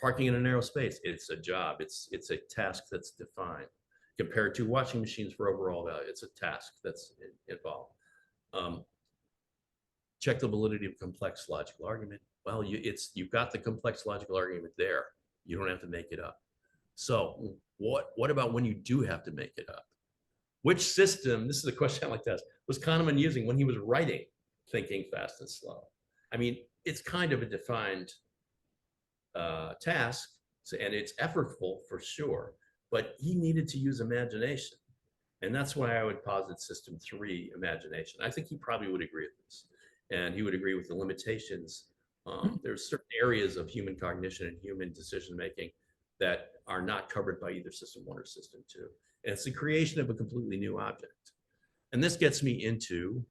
Parking in a narrow space, it's a job. It's a task that's defined. Compared to washing machines for overall value, it's a task that's involved. Check the validity of complex logical argument. Well, you've got the complex logical argument there. You don't have to make it up. So what about when you do have to make it up? Which system, this is a question I like to ask, was Kahneman using when he was writing Thinking Fast and Slow? I mean, it's kind of a defined task, and it's effortful for sure, but he needed to use imagination. And that's why I would posit system 3, imagination. I think he probably would agree with this. And he would agree with the limitations. There's certain areas of human cognition and human decision-making that are not covered by either system 1 or system 2. And it's the creation of a completely new object. And this gets me into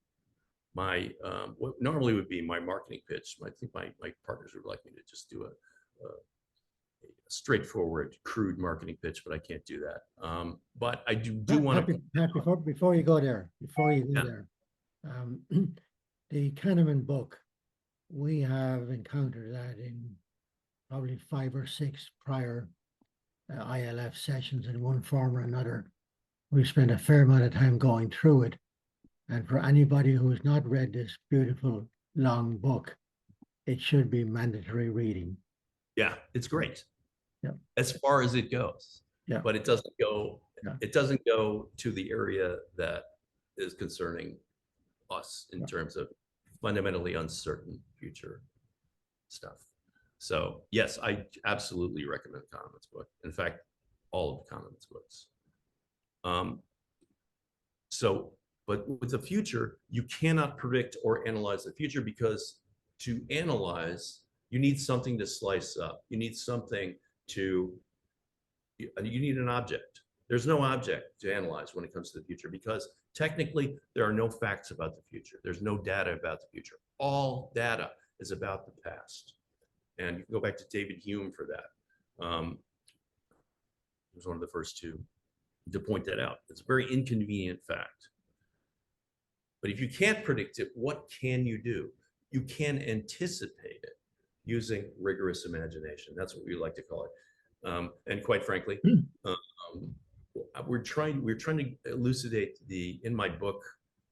my, what normally would be my marketing pitch. I think my partners would like me to just do a straightforward, crude marketing pitch, but I can't do that. But I do want to. Before you go there, the Kahneman book, we have encountered that in probably 5 or 6 prior ILF sessions in one form or another. We spent a fair amount of time going through it. And for anybody who has not read this beautiful long book, it should be mandatory reading. Yeah, it's great. Yeah. As far as it goes. Yeah. But it doesn't go, Yeah. It doesn't go to the area that is concerning us in terms of fundamentally uncertain future stuff. So yes, I absolutely recommend Kahneman's book. In fact, all of Kahneman's books. But with the future, you cannot predict or analyze the future, because to analyze, you need something to slice up. You need something to, you need an object. There's no object to analyze when it comes to the future, because technically there are no facts about the future. There's no data about the future. All data is about the past. And you can go back to David Hume for that. He was one of the first to point that out. It's a very inconvenient fact. But if you can't predict it, what can you do? You can anticipate it using rigorous imagination. That's what we like to call it. And quite frankly, we're trying to elucidate in my book,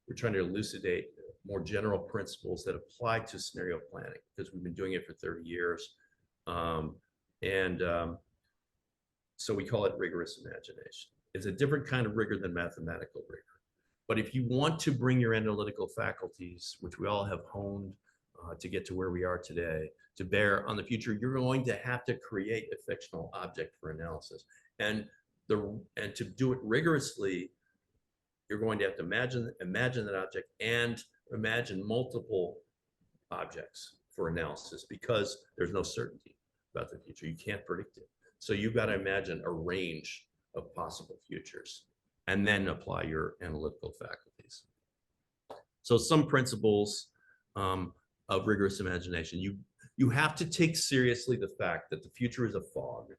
we're trying to elucidate more general principles that apply to scenario planning, because we've been doing it for 30 years. So we call it rigorous imagination. It's a different kind of rigor than mathematical rigor. But if you want to bring your analytical faculties, which we all have honed to get to where we are today, to bear on the future, you're going to have to create a fictional object for analysis. And to do it rigorously, you're going to have to imagine that object and imagine multiple objects for analysis, because there's no certainty about the future. You can't predict it. So you've got to imagine a range of possible futures and then apply your analytical faculties. So some principles of rigorous imagination. You have to take seriously the fact that the future is a fog.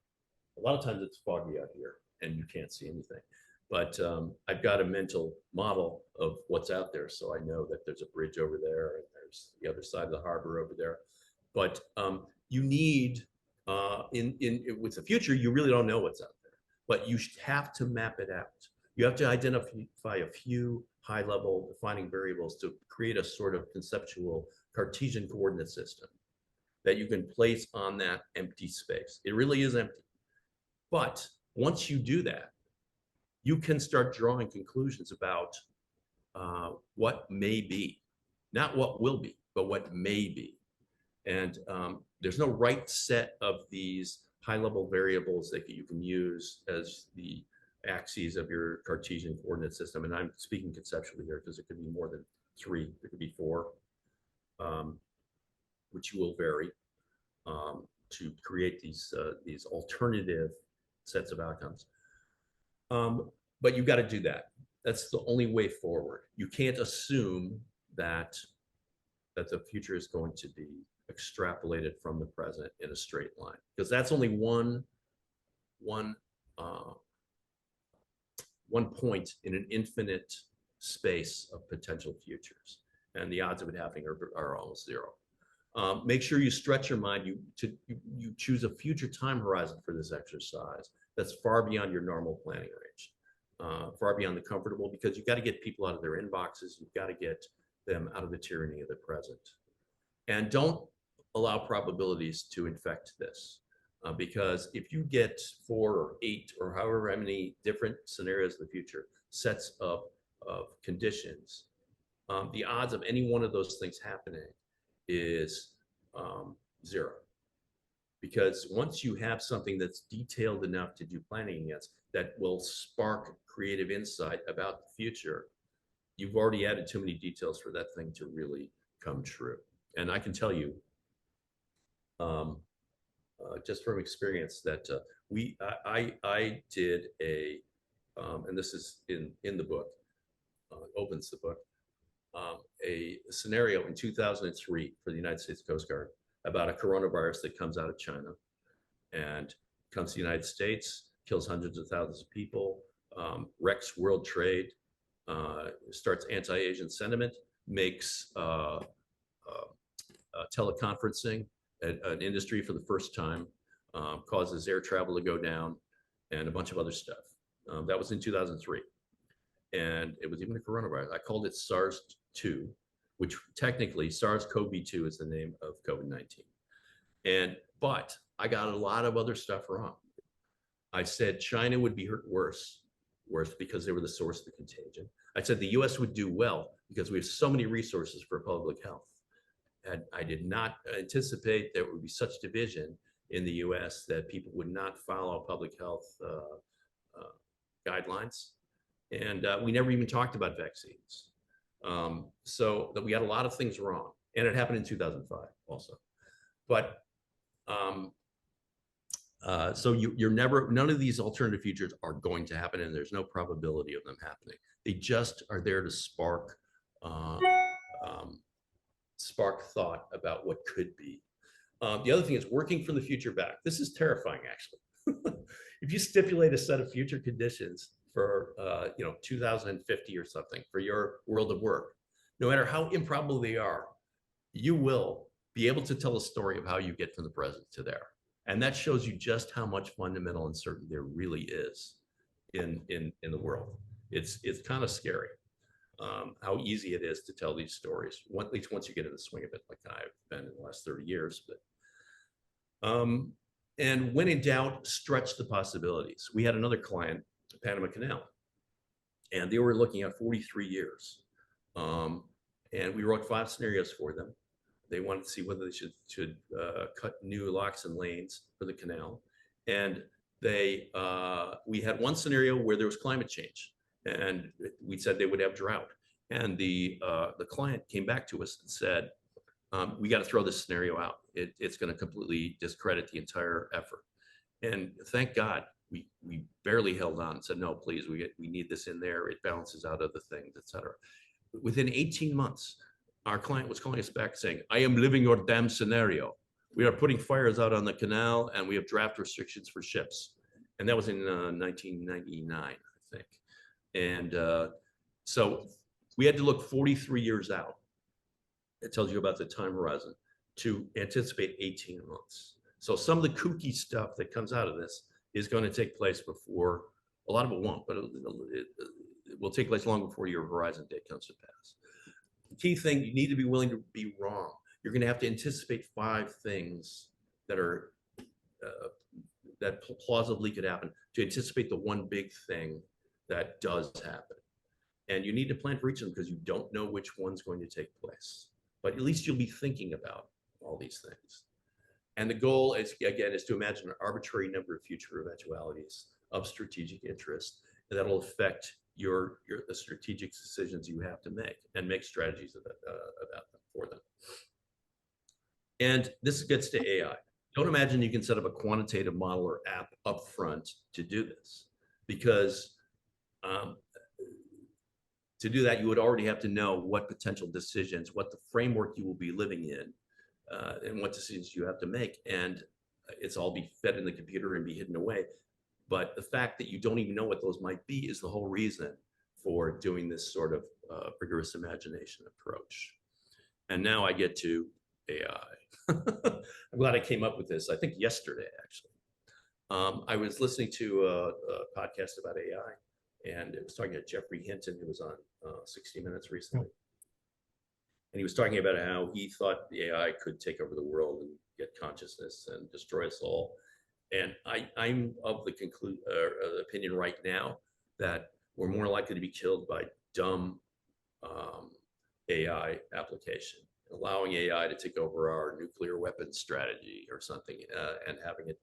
A lot of times it's foggy out here and you can't see anything. But I've got a mental model of what's out there, so I know that there's a bridge over there and there's the other side of the harbor over there. But you need, with the future, you really don't know what's out there, but you have to map it out. You have to identify a few high-level defining variables to create a sort of conceptual Cartesian coordinate system that you can place on that empty space. It really is empty. But once you do that, you can start drawing conclusions about what may be, not what will be, but what may be. And there's no right set of these high-level variables that you can use as the axes of your Cartesian coordinate system. And I'm speaking conceptually here, because it could be more than 3, it could be 4, which will vary to create these alternative sets of outcomes. But you've got to do that. That's the only way forward. You can't assume that the future is going to be extrapolated from the present in a straight line, because that's only one point in an infinite space of potential futures, and the odds of it happening are almost 0. Make sure you stretch your mind. You choose a future time horizon for this exercise that's far beyond your normal planning range, far beyond the comfortable, because you've got to get people out of their inboxes. You've got to get them out of the tyranny of the present. And don't allow probabilities to infect this, because if you get 4 or 8 or however many different scenarios in the future, sets of conditions, the odds of any one of those things happening is 0. Because once you have something that's detailed enough to do planning against, that will spark creative insight about the future, you've already added too many details for that thing to really come true. And I can tell you, just from experience, that I did a, and this is in the book, opens the book, a scenario in 2003 for the United States Coast Guard about a coronavirus that comes out of China and comes to the United States, kills hundreds of thousands of people, wrecks world trade, starts anti-Asian sentiment, makes teleconferencing an industry for the first time, causes air travel to go down, and a bunch of other stuff. That was in 2003. And it was even a coronavirus. I called it SARS-2, which technically SARS-CoV-2 is the name of COVID-19. But I got a lot of other stuff wrong. I said China would be hurt worse because they were the source of the contagion. I said the US would do well because we have so many resources for public health. And I did not anticipate there would be such division in the US that people would not follow public health guidelines. And we never even talked about vaccines. So that we got a lot of things wrong. And it happened in 2005 also. But so you're never, none of these alternative futures are going to happen, and there's no probability of them happening. They just are there to spark spark thought about what could be. The other thing is working from the future back. This is terrifying, actually. If you stipulate a set of future conditions for 2050 or something for your world of work, no matter how improbable they are, you will be able to tell a story of how you get from the present to there. And that shows you just how much fundamental uncertainty there really is in the world. It's kind of scary how easy it is to tell these stories, at least once you get in the swing of it, like I've been in the last 30 years. And when in doubt, stretch the possibilities. We had another client, Panama Canal, and they were looking at 43 years. And we wrote 5 scenarios for them. They wanted to see whether they should cut new locks and lanes for the canal. And we had one scenario where there was climate change, and we said they would have drought. And the client came back to us and said, we got to throw this scenario out. It's going to completely discredit the entire effort. And thank God we barely held on and said, no, please, we need this in there. It balances out other things, et cetera. Within 18 months, our client was calling us back saying, I am living your damn scenario. We are putting fires out on the canal, and we have draft restrictions for ships. And that was in 1999, I think. And so we had to look 43 years out. It tells you about the time horizon to anticipate 18 months. So some of the kooky stuff that comes out of this is going to take place before, a lot of it won't, but it will take place long before your horizon date comes to pass. The key thing, you need to be willing to be wrong. You're going to have to anticipate 5 things that are that plausibly could happen to anticipate the one big thing that does happen. And you need to plan for each of them because you don't know which one's going to take place. But at least you'll be thinking about all these things. And the goal is, again, is to imagine an arbitrary number of future eventualities of strategic interest that'll affect the strategic decisions you have to make, and make strategies about them for them. And this gets to AI. Don't imagine you can set up a quantitative model or app up front to do this, because to do that, you would already have to know what potential decisions, what the framework you will be living in, and what decisions you have to make. And it's all be fed in the computer and be hidden away. But the fact that you don't even know what those might be is the whole reason for doing this sort of rigorous imagination approach. And now I get to AI. I'm glad I came up with this, I think yesterday, actually. I was listening to a podcast about AI, and it was talking to Jeffrey Hinton, who was on 60 Minutes recently. And he was talking about how he thought the AI could take over the world and get consciousness and destroy us all. And I'm of the opinion right now that we're more likely to be killed by dumb AI application, allowing AI to take over our nuclear weapons strategy or something, and having it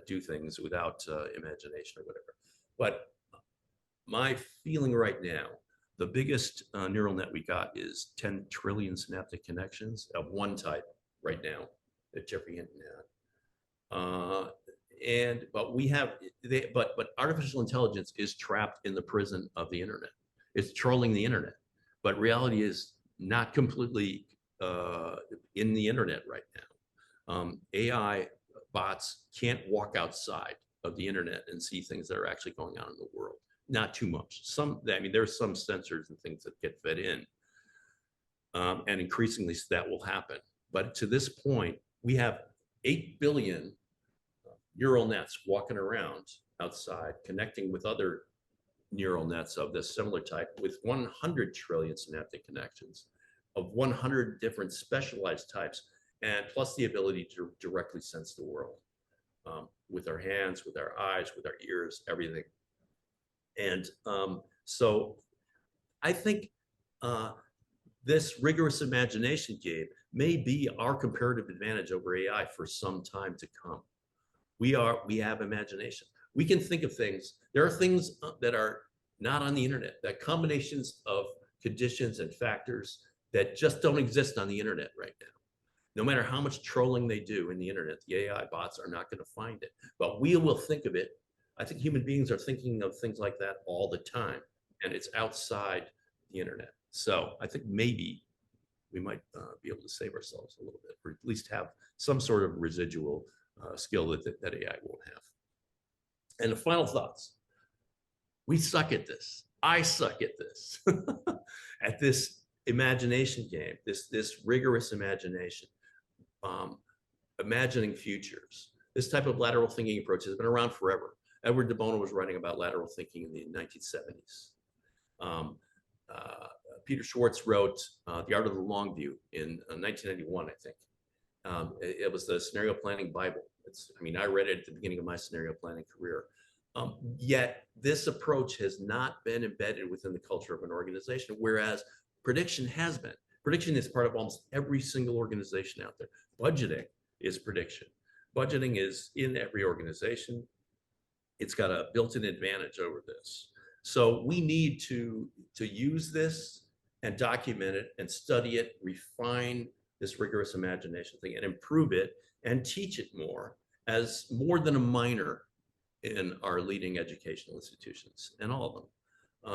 do things without imagination or whatever. But my feeling right now, the biggest neural net we got is 10 trillion synaptic connections of one type right now that Jeffrey Hinton had. But artificial intelligence is trapped in the prison of the internet. It's trolling the internet, but reality is not completely in the internet right now. AI bots can't walk outside of the internet and see things that are actually going on in the world. Not too much. There's some sensors and things that get fed in, and increasingly that will happen. But to this point, we have 8 billion neural nets walking around outside, connecting with other neural nets of this similar type, with 100 trillion synaptic connections of 100 different specialized types, and plus the ability to directly sense the world with our hands, with our eyes, with our ears, everything. And so I think this rigorous imagination game may be our comparative advantage over AI for some time to come. We have imagination. We can think of things. There are things that are not on the internet, that combinations of conditions and factors that just don't exist on the internet right now. No matter how much trolling they do in the internet, the AI bots are not going to find it. But we will think of it. I think human beings are thinking of things like that all the time, and it's outside the internet. So I think maybe we might be able to save ourselves a little bit, or at least have some sort of residual skill that AI won't have. And the final thoughts. We suck at this. I suck at this, at this imagination game, this rigorous imagination, imagining futures. This type of lateral thinking approach has been around forever. Edward de Bono was writing about lateral thinking in the 1970s. Peter Schwartz wrote The Art of the Long View in 1991, I think. It was the scenario planning Bible. I read it at the beginning of my scenario planning career. Yet this approach has not been embedded within the culture of an organization, whereas prediction has been. Prediction is part of almost every single organization out there. Budgeting is prediction. Budgeting is in every organization. It's got a built-in advantage over this. So we need to use this and document it and study it, refine this rigorous imagination thing and improve it and teach it more as more than a minor in our leading educational institutions, and all of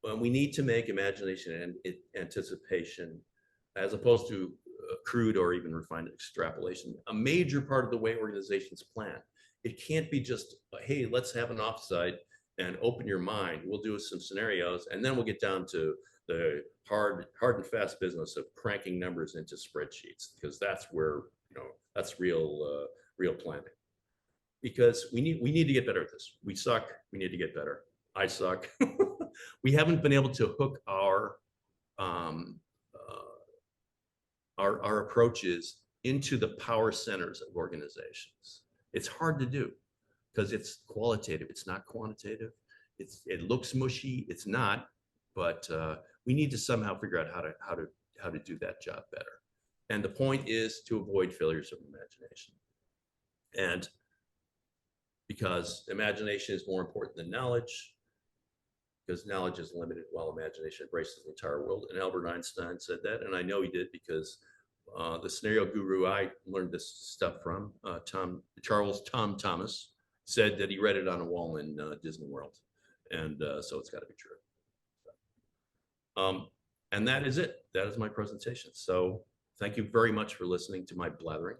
them. We need to make imagination and anticipation, as opposed to crude or even refined extrapolation, a major part of the way organizations plan. It can't be just, hey, let's have an offsite and open your mind. We'll do some scenarios, and then we'll get down to the hard and fast business of cranking numbers into spreadsheets, because that's where, that's real planning. Because we need to get better at this. We suck. We need to get better. I suck. We haven't been able to hook our approaches into the power centers of organizations. It's hard to do because it's qualitative. It's not quantitative. It looks mushy. It's not. But we need to somehow figure out how to do that job better. And the point is to avoid failures of imagination. And because imagination is more important than knowledge, because knowledge is limited while imagination embraces the entire world. And Albert Einstein said that, and I know he did because the scenario guru I learned this stuff from, Charles Tom Thomas, said that he read it on a wall in Disney World. And so it's got to be true. And that is it. That is my presentation. So thank you very much for listening to my blathering.